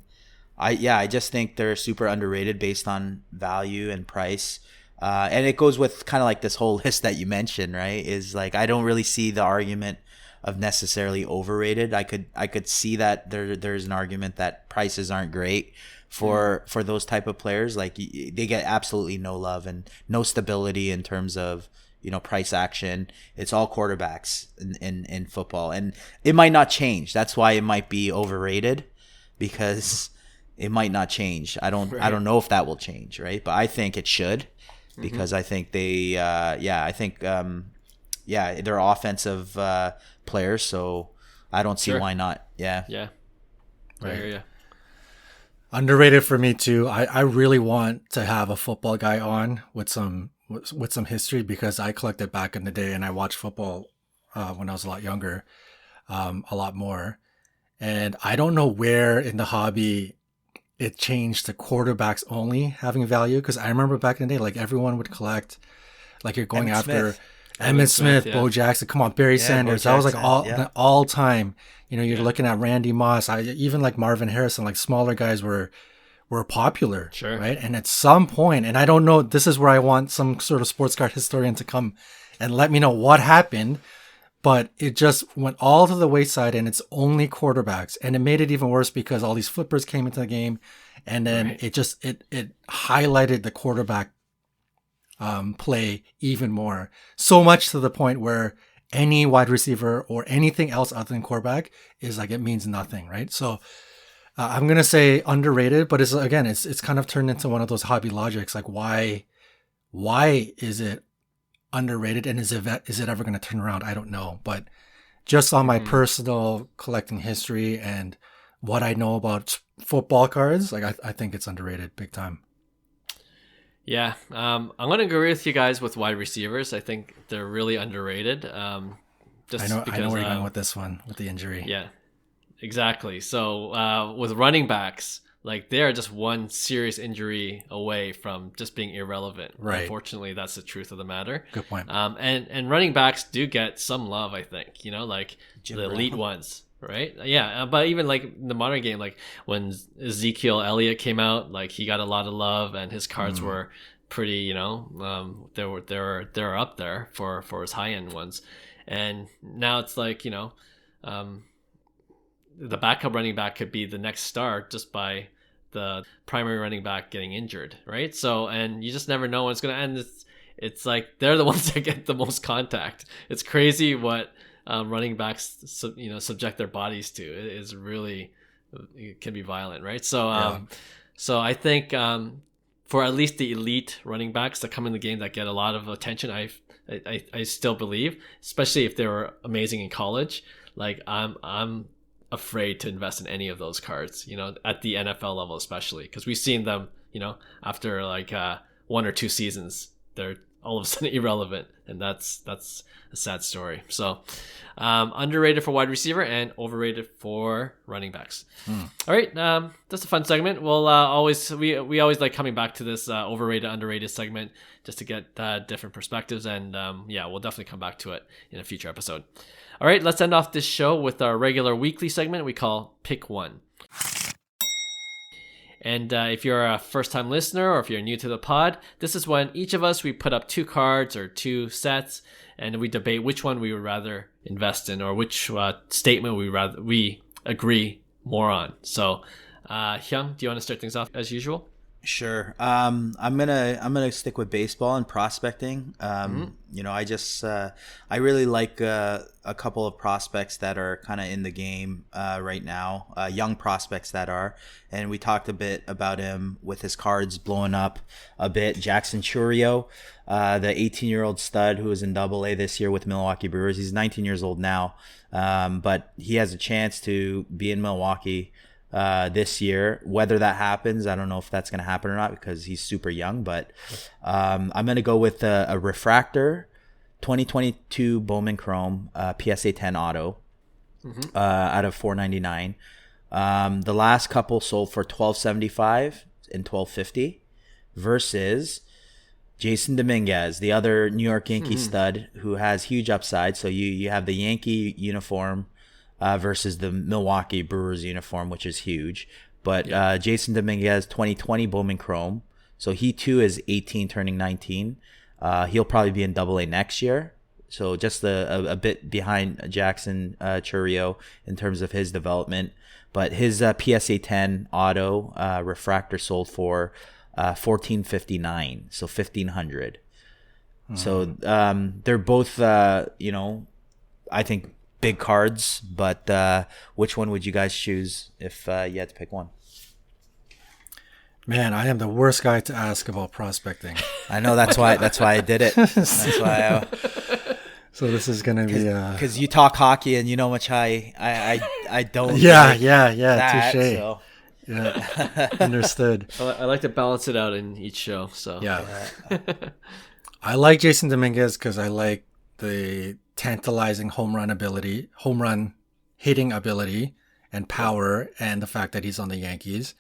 Speaker 2: I just think they're super underrated based on value and price. And it goes with kind of like this whole list that you mentioned, right? Is like, I don't really see the argument of necessarily overrated. I could see that there's an argument that prices aren't great for those type of players. Like, they get absolutely no love and no stability in terms of, you know, price action. It's all quarterbacks in football, and it might not change. That's why it might be overrated, because it might not change. I don't know if that will change, right? But I think it should, because I think they they're offensive players, so I don't see why not. Yeah.
Speaker 1: I hear you.
Speaker 3: Underrated for me too. I really want to have a football guy on with some history, because I collected back in the day and I watched football when I was a lot younger, a lot more. And I don't know where in the hobby it changed to quarterbacks only having value, because I remember back in the day, like, everyone would collect, like, you're going after Emmitt Smith, Bo Jackson, come on, Barry Sanders. That was like all time. You know, you're looking at Randy Moss. Even like Marvin Harrison, like smaller guys were popular, right? And at some point, and I don't know, this is where I want some sort of sports card historian to come and let me know what happened. but it just went all to the wayside, and it's only quarterbacks. And it made it even worse because all these flippers came into the game, and then it highlighted the quarterback play even more. So much to the point where any wide receiver or anything else other than quarterback is like, it means nothing, right? So I'm going to say underrated, but it's kind of turned into one of those hobby logics. Like, why is it underrated, and is it ever going to turn around? I don't know, but just on my personal collecting history and what I know about football cards, like I think it's underrated big time.
Speaker 1: Yeah, I'm going to agree with you guys with wide receivers. I think they're really underrated.
Speaker 3: I know where you're going with this one, with the injury.
Speaker 1: Yeah, exactly. So with running backs, like, they are just one serious injury away from just being irrelevant.
Speaker 3: Right.
Speaker 1: Unfortunately, that's the truth of the matter.
Speaker 3: Good point.
Speaker 1: And running backs do get some love, I think. Like
Speaker 2: Jim
Speaker 1: the
Speaker 2: Brown.
Speaker 1: elite ones. Right. Yeah. But even like in the modern game, like when Ezekiel Elliott came out, like, he got a lot of love, and his cards were pretty, they were up there for his high end ones. And now it's like, the backup running back could be the next star just by the primary running back getting injured. Right. So, and you just never know when it's going to end. It's like, they're the ones that get the most contact. It's crazy what running backs, subject their bodies to. It is really, it can be violent, right? So, so I think for at least the elite running backs that come in the game that get a lot of attention, I still believe, especially if they were amazing in college. Like, I'm afraid to invest in any of those cards, at the NFL level, especially because we've seen them, after like 1 or 2 seasons, they're all of a sudden irrelevant, and that's a sad story. So underrated for wide receiver and overrated for running backs. All right, that's a fun segment. We'll we always like coming back to this overrated underrated segment just to get different perspectives, and we'll definitely come back to it in a future episode. All right, let's end off this show with our regular weekly segment we call Pick One. And if you're a first-time listener, or if you're new to the pod, this is when each of us, we put up 2 cards or 2 sets, and we debate which one we would rather invest in, or which statement we agree more on. So, Hyung, do you want to start things off as usual?
Speaker 2: Sure. I'm gonna stick with baseball and prospecting. I really like a couple of prospects that are kind of in the game right now, young prospects that are, and we talked a bit about him with his cards blowing up a bit. Jasson Chourio, the 18-year-old stud who was in Double-A this year with Milwaukee Brewers. He's 19 years old now, but he has a chance to be in Milwaukee this year. Whether that happens, I don't know if that's going to happen or not because he's super young, but I'm going to go with a refractor 2022 Bowman Chrome PSA 10 auto out of $4.99. The last couple sold for $12.75 and $12.50 versus Jasson Dominguez, the other New York Yankee stud who has huge upside. So you have the Yankee uniform versus the Milwaukee Brewers uniform, which is huge. But Jasson Dominguez, 2020 Bowman Chrome. So he too is 18, turning 19. He'll probably be in Double-A next year. So just a bit behind Jasson Chourio in terms of his development. But his PSA 10 auto refractor sold for $14.59, so $1,500. So they're both, I think, big cards, but which one would you guys choose if you had to pick one?
Speaker 3: Man, I am the worst guy to ask about prospecting.
Speaker 2: I know, that's why I did it. That's why.
Speaker 3: So this is gonna be
Speaker 2: because you talk hockey and you know much I don't.
Speaker 3: Yeah,
Speaker 2: that,
Speaker 3: touche.
Speaker 2: So.
Speaker 3: Yeah, understood.
Speaker 1: I like to balance it out in each show. So
Speaker 3: yeah, I like Jasson Dominguez because I like the tantalizing home run hitting ability and power, and the fact that he's on the Yankees.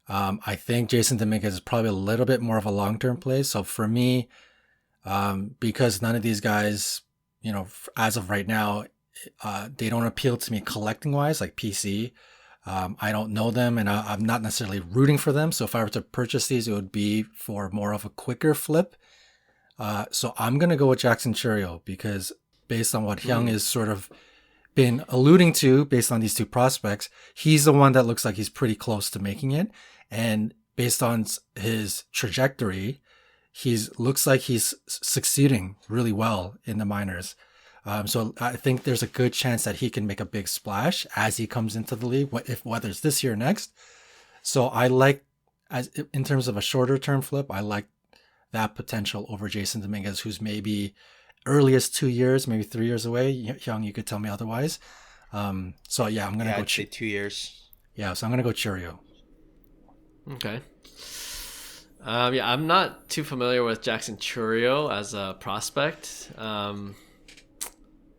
Speaker 3: I think Jasson Dominguez is probably a little bit more of a long-term play. So for me, because none of these guys, as of right now, they don't appeal to me collecting wise, like PC. I don't know them, and I'm not necessarily rooting for them. So if I were to purchase these, it would be for more of a quicker flip. So I'm going to go with Jasson Chourio because based on what Hyung is sort of been alluding to based on these two prospects, he's the one that looks like he's pretty close to making it. And based on his trajectory, looks like he's succeeding really well in the minors. So I think there's a good chance that he can make a big splash as he comes into the league, whether it's this year or next. So I like, in terms of a shorter term flip, I like that potential over Jasson Dominguez, who's maybe earliest 2 years, maybe 3 years away. Hyung, you could tell me otherwise. So yeah, I'm gonna go.
Speaker 2: I'd say 2 years.
Speaker 3: Yeah, so I'm gonna go Chourio.
Speaker 1: Okay. Yeah, I'm not too familiar with Jackson Chourio as a prospect.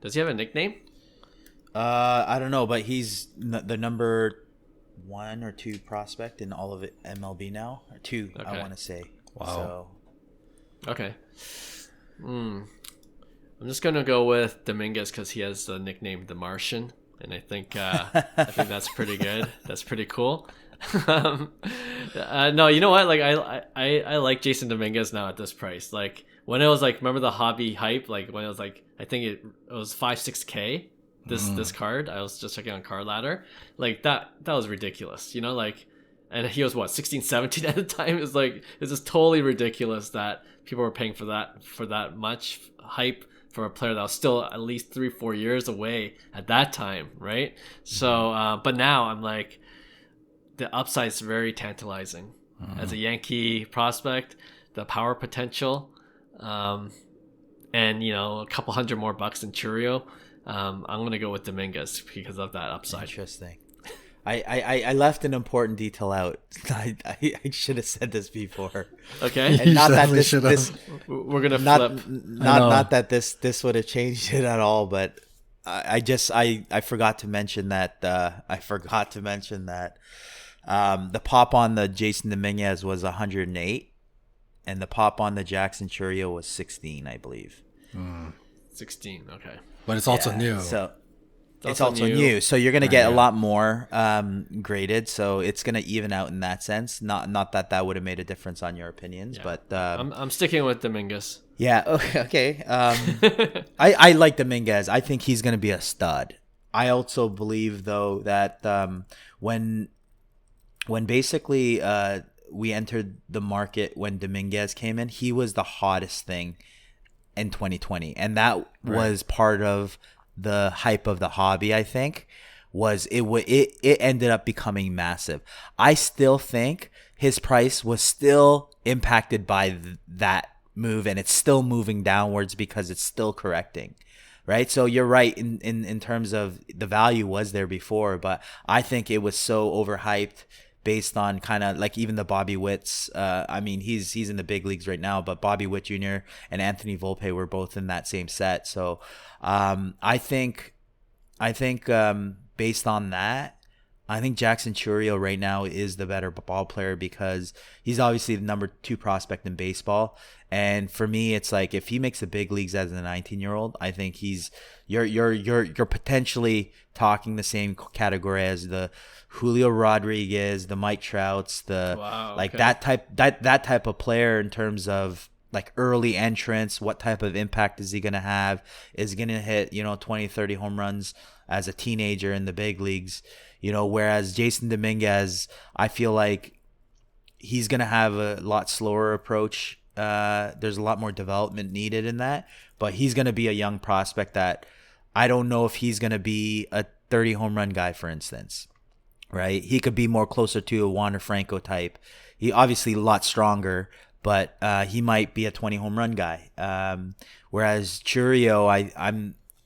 Speaker 1: Does he have a nickname?
Speaker 2: I don't know, but he's the number 1 or 2 prospect in all of it MLB now. Or 2, okay. I want to say.
Speaker 3: Wow.
Speaker 1: So. Okay. I'm just gonna go with Dominguez because he has the nickname The Martian, and I think that's pretty good. That's pretty cool. No, you know what? Like I like Jasson Dominguez now at this price. Like when it was like, remember the hobby hype? Like when it was like, I think it was 5-6K. This card. I was just checking on Card Ladder. Like that was ridiculous. You know, like, and he was what 16, 17 at the time. It's like it's just totally ridiculous that people were paying for that much hype for a player that was still at least 3-4 years away at that time, right? So, but now I'm like, the upside is very tantalizing as a Yankee prospect. The power potential, and a couple $100 more than Chourio. I'm gonna go with Dominguez because of that upside.
Speaker 2: Interesting. I left an important detail out. I should have said this before.
Speaker 1: Okay.
Speaker 2: And not that this
Speaker 1: we're gonna flip.
Speaker 2: Not that this would have changed it at all, but I forgot to mention that the pop on the Jasson Dominguez was 108, and the pop on the Jackson Chourio was 16, I believe.
Speaker 1: 16, okay.
Speaker 3: But it's also new.
Speaker 2: So it's also new. So you're gonna get a lot more graded. So it's gonna even out in that sense. Not that would have made a difference on your opinions, but
Speaker 1: I'm sticking with Dominguez.
Speaker 2: Yeah. Okay. I like Dominguez. I think he's gonna be a stud. I also believe though that when basically we entered the market when Dominguez came in, he was the hottest thing in 2020, and that was part of the hype of the hobby. I think it ended up becoming massive. I still think his price was still impacted by that move, and it's still moving downwards because it's still correcting. Right. So you're right in terms of the value was there before, but I think it was so overhyped based on kind of like even the Bobby Witts. I mean, he's in the big leagues right now, but Bobby Witt Jr. and Anthony Volpe were both in that same set. So I think based on that, I think Jackson Chourio right now is the better ball player because he's obviously the number 2 prospect in baseball. And for me, it's like if he makes the big leagues as a 19-year-old, I think you're potentially talking the same category as the Julio Rodriguez, the Mike Trouts, that type of player in terms of like early entrance. What type of impact is he going to have? Is he going to hit 20, 30 home runs as a teenager in the big leagues? Whereas Jasson Dominguez, I feel like he's going to have a lot slower approach. There's a lot more development needed in that, but he's going to be a young prospect that I don't know if he's going to be a 30 home run guy, for instance, right? He could be more closer to a Wander Franco type. He obviously a lot stronger, but he might be a 20 home run guy. Whereas Chourio,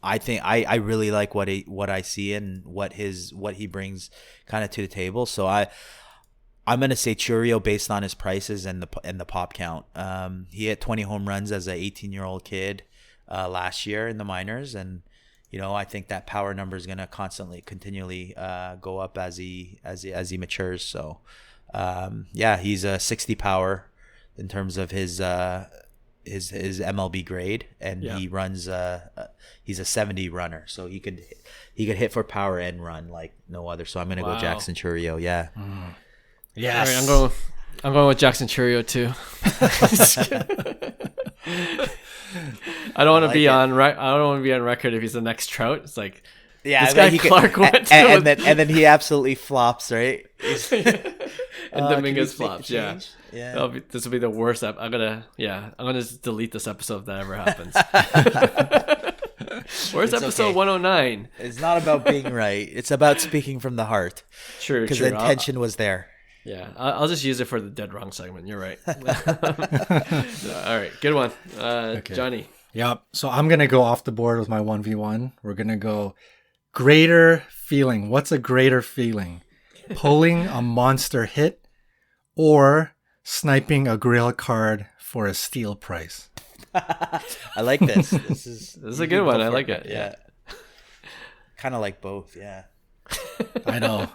Speaker 2: I think I really like what I see and what he brings kind of to the table. So I'm gonna say Chourio based on his prices and the pop count. He hit 20 home runs as an 18-year-old kid last year in the minors, and I think that power number is gonna continually go up as he matures. So he's a 60 power in terms of his MLB grade, and he runs he's a 70 runner, so he could hit for power and run like no other. So I'm gonna go Jackson Chourio. Yeah.
Speaker 3: Yes.
Speaker 1: All right, I'm going with Jackson Chourio too. I don't want to be on record if he's the next Trout. It's like,
Speaker 2: yeah,
Speaker 1: this guy Clark went
Speaker 2: and then he absolutely flops, right?
Speaker 1: And Dominguez flops. Yeah. This will be the worst. I'm gonna just delete this episode if that ever happens. Where's episode 109?
Speaker 2: It's not about being right. It's about speaking from the heart.
Speaker 1: True.
Speaker 2: Because the intention was there.
Speaker 1: Yeah, I'll just use it for the dead wrong segment. You're right. All right, good one, okay. Johnny.
Speaker 3: Yep. So I'm gonna go off the board with my 1v1. We're gonna go greater feeling. What's a greater feeling? Pulling a monster hit or sniping a grail card for a steal price?
Speaker 2: I like this. This is
Speaker 1: a good one. I like it.
Speaker 2: Yeah. Kind of like both. Yeah.
Speaker 3: I know.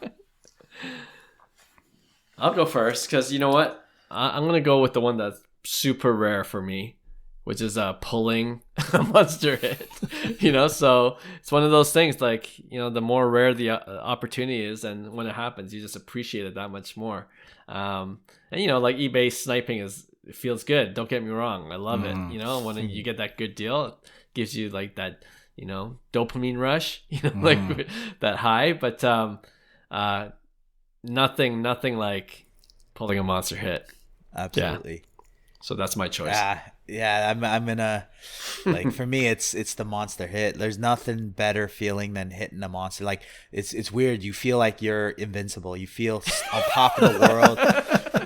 Speaker 1: I'll go first because you know what? I'm going to go with the one that's super rare for me, which is pulling a monster hit. So it's one of those things like, the more rare the opportunity is, and when it happens, you just appreciate it that much more. And, like eBay sniping it feels good. Don't get me wrong. I love it. When you get that good deal, it gives you like that, dopamine rush, like that high. But nothing like pulling a monster hit.
Speaker 2: Absolutely.
Speaker 1: Yeah. So that's my choice.
Speaker 2: Yeah, I'm gonna like for me it's the monster hit. There's nothing better feeling than hitting a monster. Like it's weird. You feel like you're invincible. You feel on top of the world.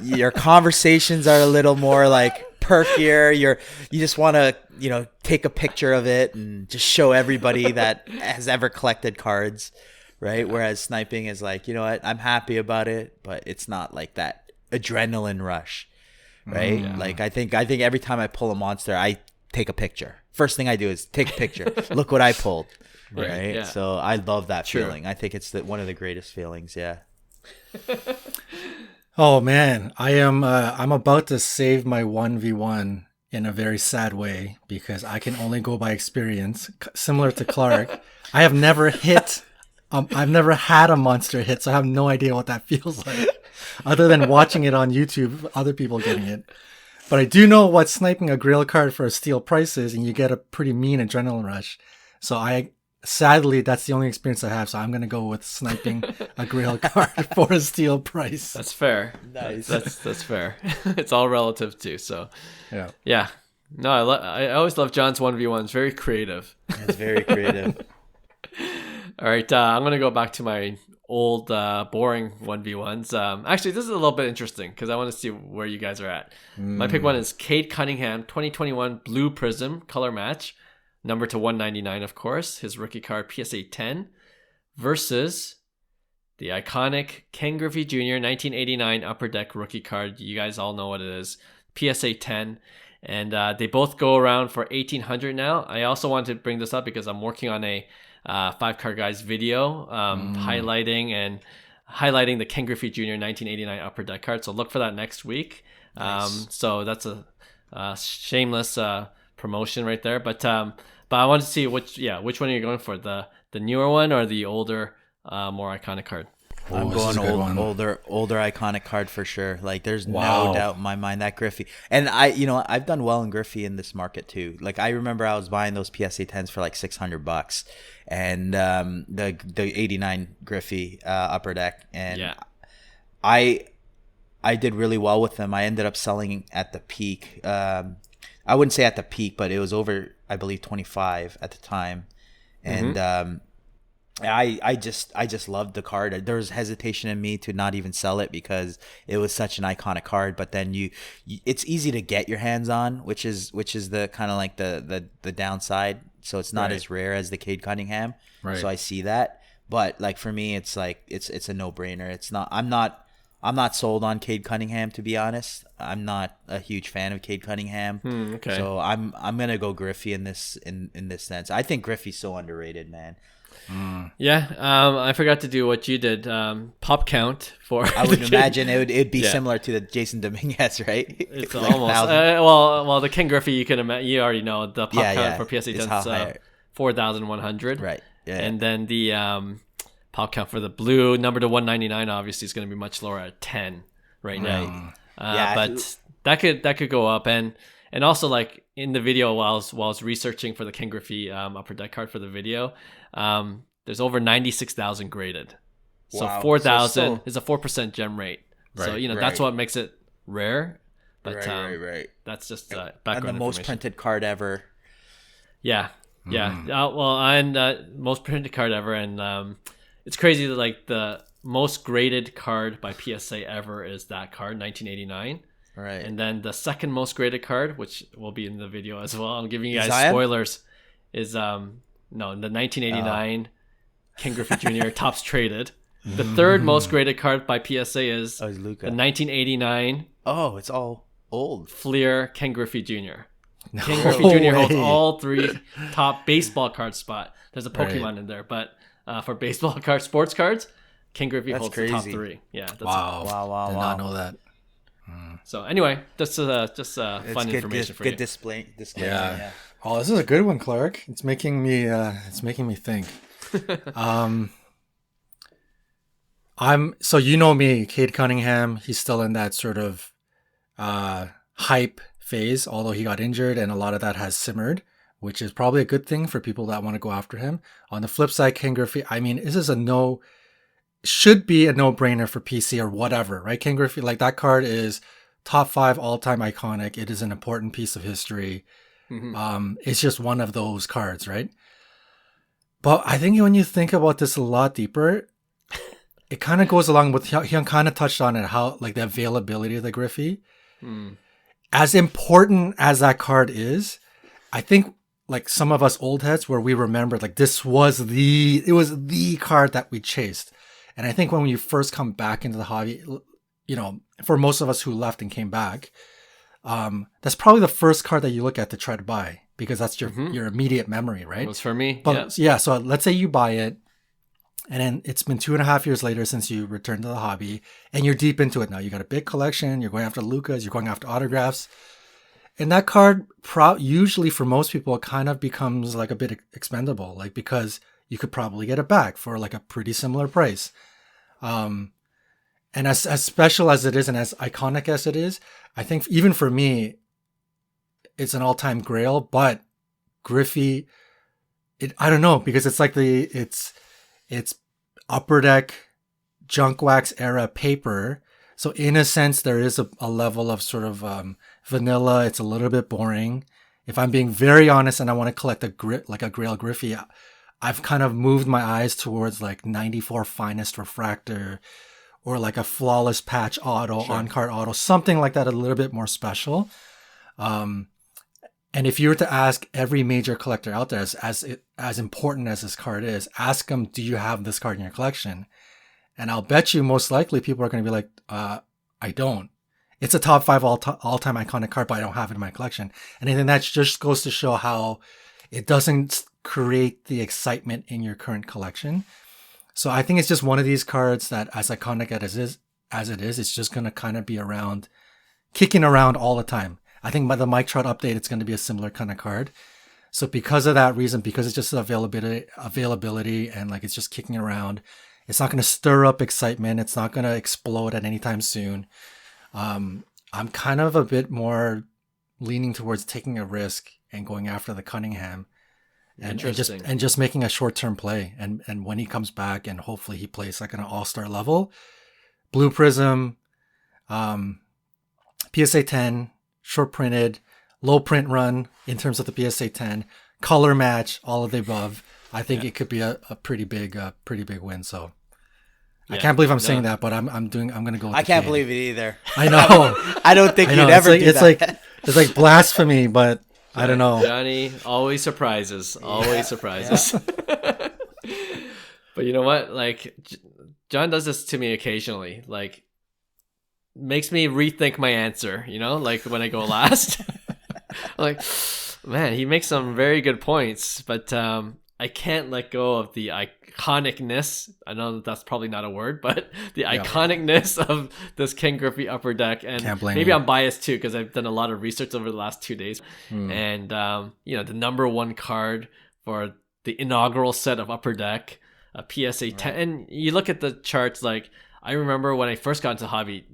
Speaker 2: Your conversations are a little more like perkier. You just want to take a picture of it and just show everybody that has ever collected cards. Right. Whereas sniping is like, what? I'm happy about it, but it's not like that adrenaline rush. Right.
Speaker 1: Yeah.
Speaker 2: Like I think every time I pull a monster, I take a picture. First thing I do is take a picture. Look what I pulled. Right.
Speaker 1: Yeah.
Speaker 2: So I love that
Speaker 1: True.
Speaker 2: feeling. I think it's one of the greatest feelings. Yeah.
Speaker 3: Oh man, I'm about to save my 1v1 in a very sad way because I can only go by experience. Similar to Clark, I have never hit. I've never had a monster hit, so I have no idea what that feels like, other than watching it on YouTube, other people getting it. But I do know what sniping a grail card for a steal price is, and you get a pretty mean adrenaline rush. So sadly, that's the only experience I have. So I'm gonna go with sniping a grail card for a steal price.
Speaker 1: That's fair.
Speaker 2: Nice.
Speaker 1: That's fair. It's all relative too. So
Speaker 3: yeah.
Speaker 1: No, I always love John's 1v1s. Very creative.
Speaker 2: It's very creative.
Speaker 1: All right, I'm going to go back to my old, boring 1v1s. Actually, this is a little bit interesting because I want to see where you guys are at. My pick one is Cade Cunningham, 2021 Blue Prizm color match, number to 199, of course. His rookie card, PSA 10, versus the iconic Ken Griffey Jr. 1989 Upper Deck rookie card. You guys all know what it is, PSA 10. And they both go around for $1,800 now. I also wanted to bring this up because I'm working on a 5-Card Guys video highlighting the Ken Griffey Jr. 1989 Upper Deck card. So look for that next week. Nice. So that's a shameless promotion right there. But I wanted to see which one are you going for, the newer one or the older, more iconic card?
Speaker 2: I'm going older iconic card for sure. Like there's no doubt in my mind that Griffey, and I've done well in Griffey in this market too. Like I remember I was buying those PSA 10s for like $600, and the 89 Griffey Upper Deck, and I did really well with them. I ended up selling at the peak. I wouldn't say at the peak, but it was over, I believe, 25 at the time, and I just loved the card. There was hesitation in me to not even sell it because it was such an iconic card. But then it's easy to get your hands on, which is the kind of like the downside. So it's not as rare as the Cade Cunningham.
Speaker 3: Right.
Speaker 2: So I see that. But like for me, it's like it's a no brainer. It's not. I'm not sold on Cade Cunningham, to be honest. I'm not a huge fan of Cade Cunningham.
Speaker 1: Okay.
Speaker 2: So I'm gonna go Griffey in this sense. I think Griffey's so underrated, man.
Speaker 1: Yeah, I forgot to do what you did. Pop count for.
Speaker 2: I would imagine it'd be similar to the Jasson Dominguez, right?
Speaker 1: It's like almost. Well, the Ken Griffey, you already know the pop count for PSA 10 is 4,100.
Speaker 2: Right. Yeah.
Speaker 1: And then the pop count for the blue number to 199 obviously is going to be much lower at 10 right now. But that could go up, and also like in the video while I was researching for the Ken Griffey Upper Deck card for the video, there's over 96,000 graded. So
Speaker 2: Wow.
Speaker 1: 4,000 is a 4% gem rate.
Speaker 3: Right,
Speaker 1: So that's what makes it rare. But
Speaker 2: right.
Speaker 1: that's just
Speaker 2: And
Speaker 1: background
Speaker 2: the most printed card ever.
Speaker 1: Yeah. And most printed card ever, and it's crazy that like the most graded card by PSA ever is that card, 1989.
Speaker 2: Right.
Speaker 1: And then the second most graded card, which will be in the video as well, I'm giving you guys
Speaker 2: Zion?
Speaker 1: spoilers, is the 1989 Ken Griffey Jr. tops traded. The third most graded card by PSA is
Speaker 2: Luka.
Speaker 1: the 1989
Speaker 2: It's all old.
Speaker 1: Fleer Ken Griffey Jr.
Speaker 3: No
Speaker 1: Ken Griffey Jr. holds
Speaker 3: way.
Speaker 1: all three top baseball card spot. There's a Pokemon
Speaker 3: Right.
Speaker 1: in there, but for baseball cards, sports cards, Ken Griffey
Speaker 2: That's
Speaker 1: holds the top
Speaker 2: crazy.
Speaker 1: three. Yeah. That's
Speaker 3: Wow. Did not know that.
Speaker 1: So anyway, just fun
Speaker 2: It's
Speaker 1: information for
Speaker 2: good
Speaker 1: you.
Speaker 2: display.
Speaker 3: Yeah. Oh, this is a good one, Clark. It's making me think. So you know me, Cade Cunningham, he's still in that sort of hype phase, although he got injured and a lot of that has simmered, which is probably a good thing for people that want to go after him. On the flip side, Ken Griffey, I mean, this is should be a no-brainer for PC or whatever, right? Ken Griffey, like that card is top 5 all-time iconic. It is an important piece of history. It's just one of those cards, right? But I think when you think about this a lot deeper, it kind of goes along with Hyung kind of touched on it, how like the availability of the Griffey. As important as that card is, I think like some of us old heads where we remember like it was the card that we chased. And I think when you first come back into the hobby, for most of us who left and came back, that's probably the first card that you look at to try to buy because that's your immediate memory, right?
Speaker 1: It was for me.
Speaker 3: But yeah, so let's say you buy it, and then it's been 2.5 years later since you returned to the hobby, and you're deep into it now. You got a big collection. You're going after Lucas. You're going after autographs, and that card usually for most people it kind of becomes like a bit expendable, like because you could probably get it back for like a pretty similar price. And as special as it is and as iconic as it is, I think even for me, it's an all-time grail. But Griffey, I don't know, because it's like it's upper deck junk wax era paper. So in a sense, there is a level of sort of vanilla. It's a little bit boring. If I'm being very honest and I want to collect a grail Griffey, I've kind of moved my eyes towards like 94 finest refractor or like a flawless patch auto, on-card auto, something like that, a little bit more special. And if you were to ask every major collector out there, as important as this card is, ask them, do you have this card in your collection? And I'll bet you most likely people are going to be like, I don't. It's a top 5 all-time iconic card, but I don't have it in my collection. And I think that just goes to show how it doesn't create the excitement in your current collection. So I think it's just one of these cards that, as iconic as it is, it's just going to kind of be around, kicking around all the time. I think by the Mike Trout update, it's going to be a similar kind of card. So because of that reason, because it's just availability and like it's just kicking around, it's not going to stir up excitement. It's not going to explode at any time soon. I'm kind of a bit more leaning towards taking a risk and going after the Cunningham. And just making a short-term play. And when he comes back and hopefully he plays like an all-star level, Blue Prizm, PSA 10, short printed, low print run in terms of the PSA 10, color match, all of the above. I think it could be a pretty big win. So I can't believe I'm saying that, but I'm going to go with
Speaker 2: I can't believe it either.
Speaker 3: I know.
Speaker 2: I don't think you'd ever do that.
Speaker 3: It's like blasphemy, but I don't know.
Speaker 1: Johnny always surprises. But you know what? Like, John does this to me occasionally. Like, makes me rethink my answer, like when I go last. Like, man, he makes some very good points, but I can't let go of the iconicness. I know that's probably not a word, but the iconicness of this Ken Griffey Upper Deck. And maybe I'm biased too, because I've done a lot of research over the last 2 days. And, the number one card for the inaugural set of Upper Deck, a PSA 10. And you look at the charts, like, I remember when I first got into the hobby,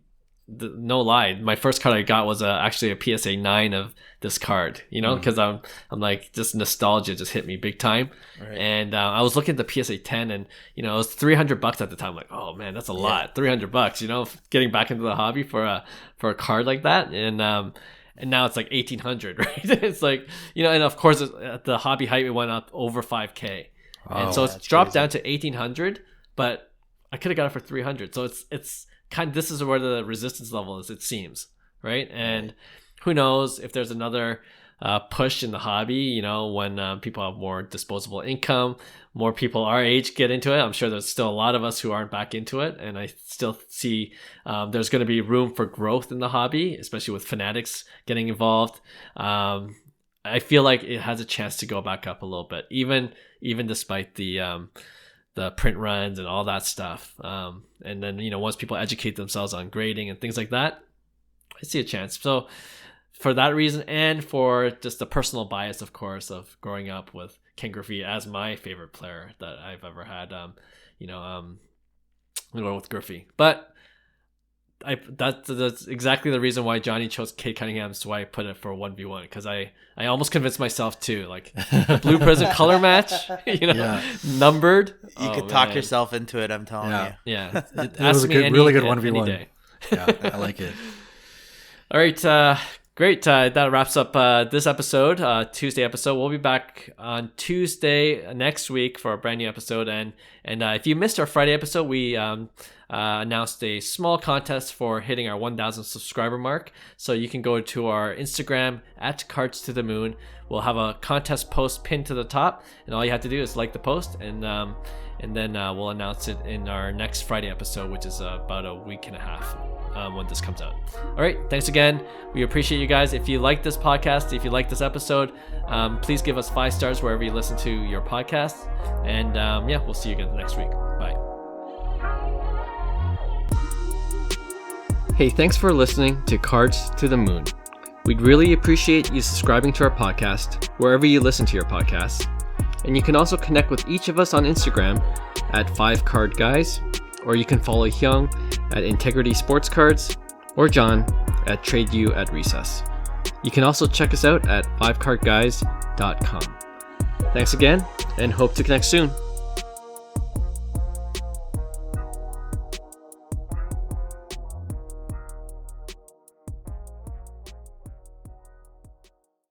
Speaker 1: no lie, my first card I got was actually a PSA 9 of this card, because I'm like, just nostalgia just hit me big time. Right. And I was looking at the PSA 10 and, it was $300 at the time. Like, oh man, that's a lot. $300, getting back into the hobby for a card like that. And now it's like 1,800, right? It's like, and of course at the hobby height, it went up over 5K. And so it's dropped down to 1,800, but I could have got it for 300. So it's kind of, this is where the resistance level is, it seems, right? And who knows if there's another push in the hobby, when people have more disposable income, more people our age get into it. I'm sure there's still a lot of us who aren't back into it, and I still see there's going to be room for growth in the hobby, especially with fanatics getting involved. I feel like it has a chance to go back up a little bit, even despite the print runs and all that stuff. And then, once people educate themselves on grading and things like that, I see a chance. So for that reason, and for just the personal bias, of course, of growing up with Ken Griffey as my favorite player that I've ever had, I'm going with Griffey. But that's exactly the reason why Johnny chose Cade Cunningham, so why I put it for 1v1, because I almost convinced myself too, like the Blue Prizm color match, numbered.
Speaker 2: You could talk yourself into it, I'm telling you.
Speaker 1: Yeah,
Speaker 3: it was a really good 1v1. Yeah, I like it.
Speaker 1: All right, great. That wraps up this episode, Tuesday episode. We'll be back on Tuesday next week for a brand new episode. And if you missed our Friday episode, we announced a small contest for hitting our 1,000 subscriber mark. So you can go to our Instagram at Cards to the Moon. We'll have a contest post pinned to the top, and all you have to do is like the post, and then we'll announce it in our next Friday episode, which is about a week and a half when this comes out. All right, thanks again. We appreciate you guys. If you like this podcast, if you like this episode, please give us 5 stars wherever you listen to your podcast. And we'll see you again next week. Bye. Hey, thanks for listening to Cards to the Moon. We'd really appreciate you subscribing to our podcast wherever you listen to your podcasts. And you can also connect with each of us on Instagram at 5cardguys, or you can follow Hyung at Integrity Sports Cards, or John at TradeU at Recess. You can also check us out at 5cardguys.com. Thanks again, and hope to connect soon.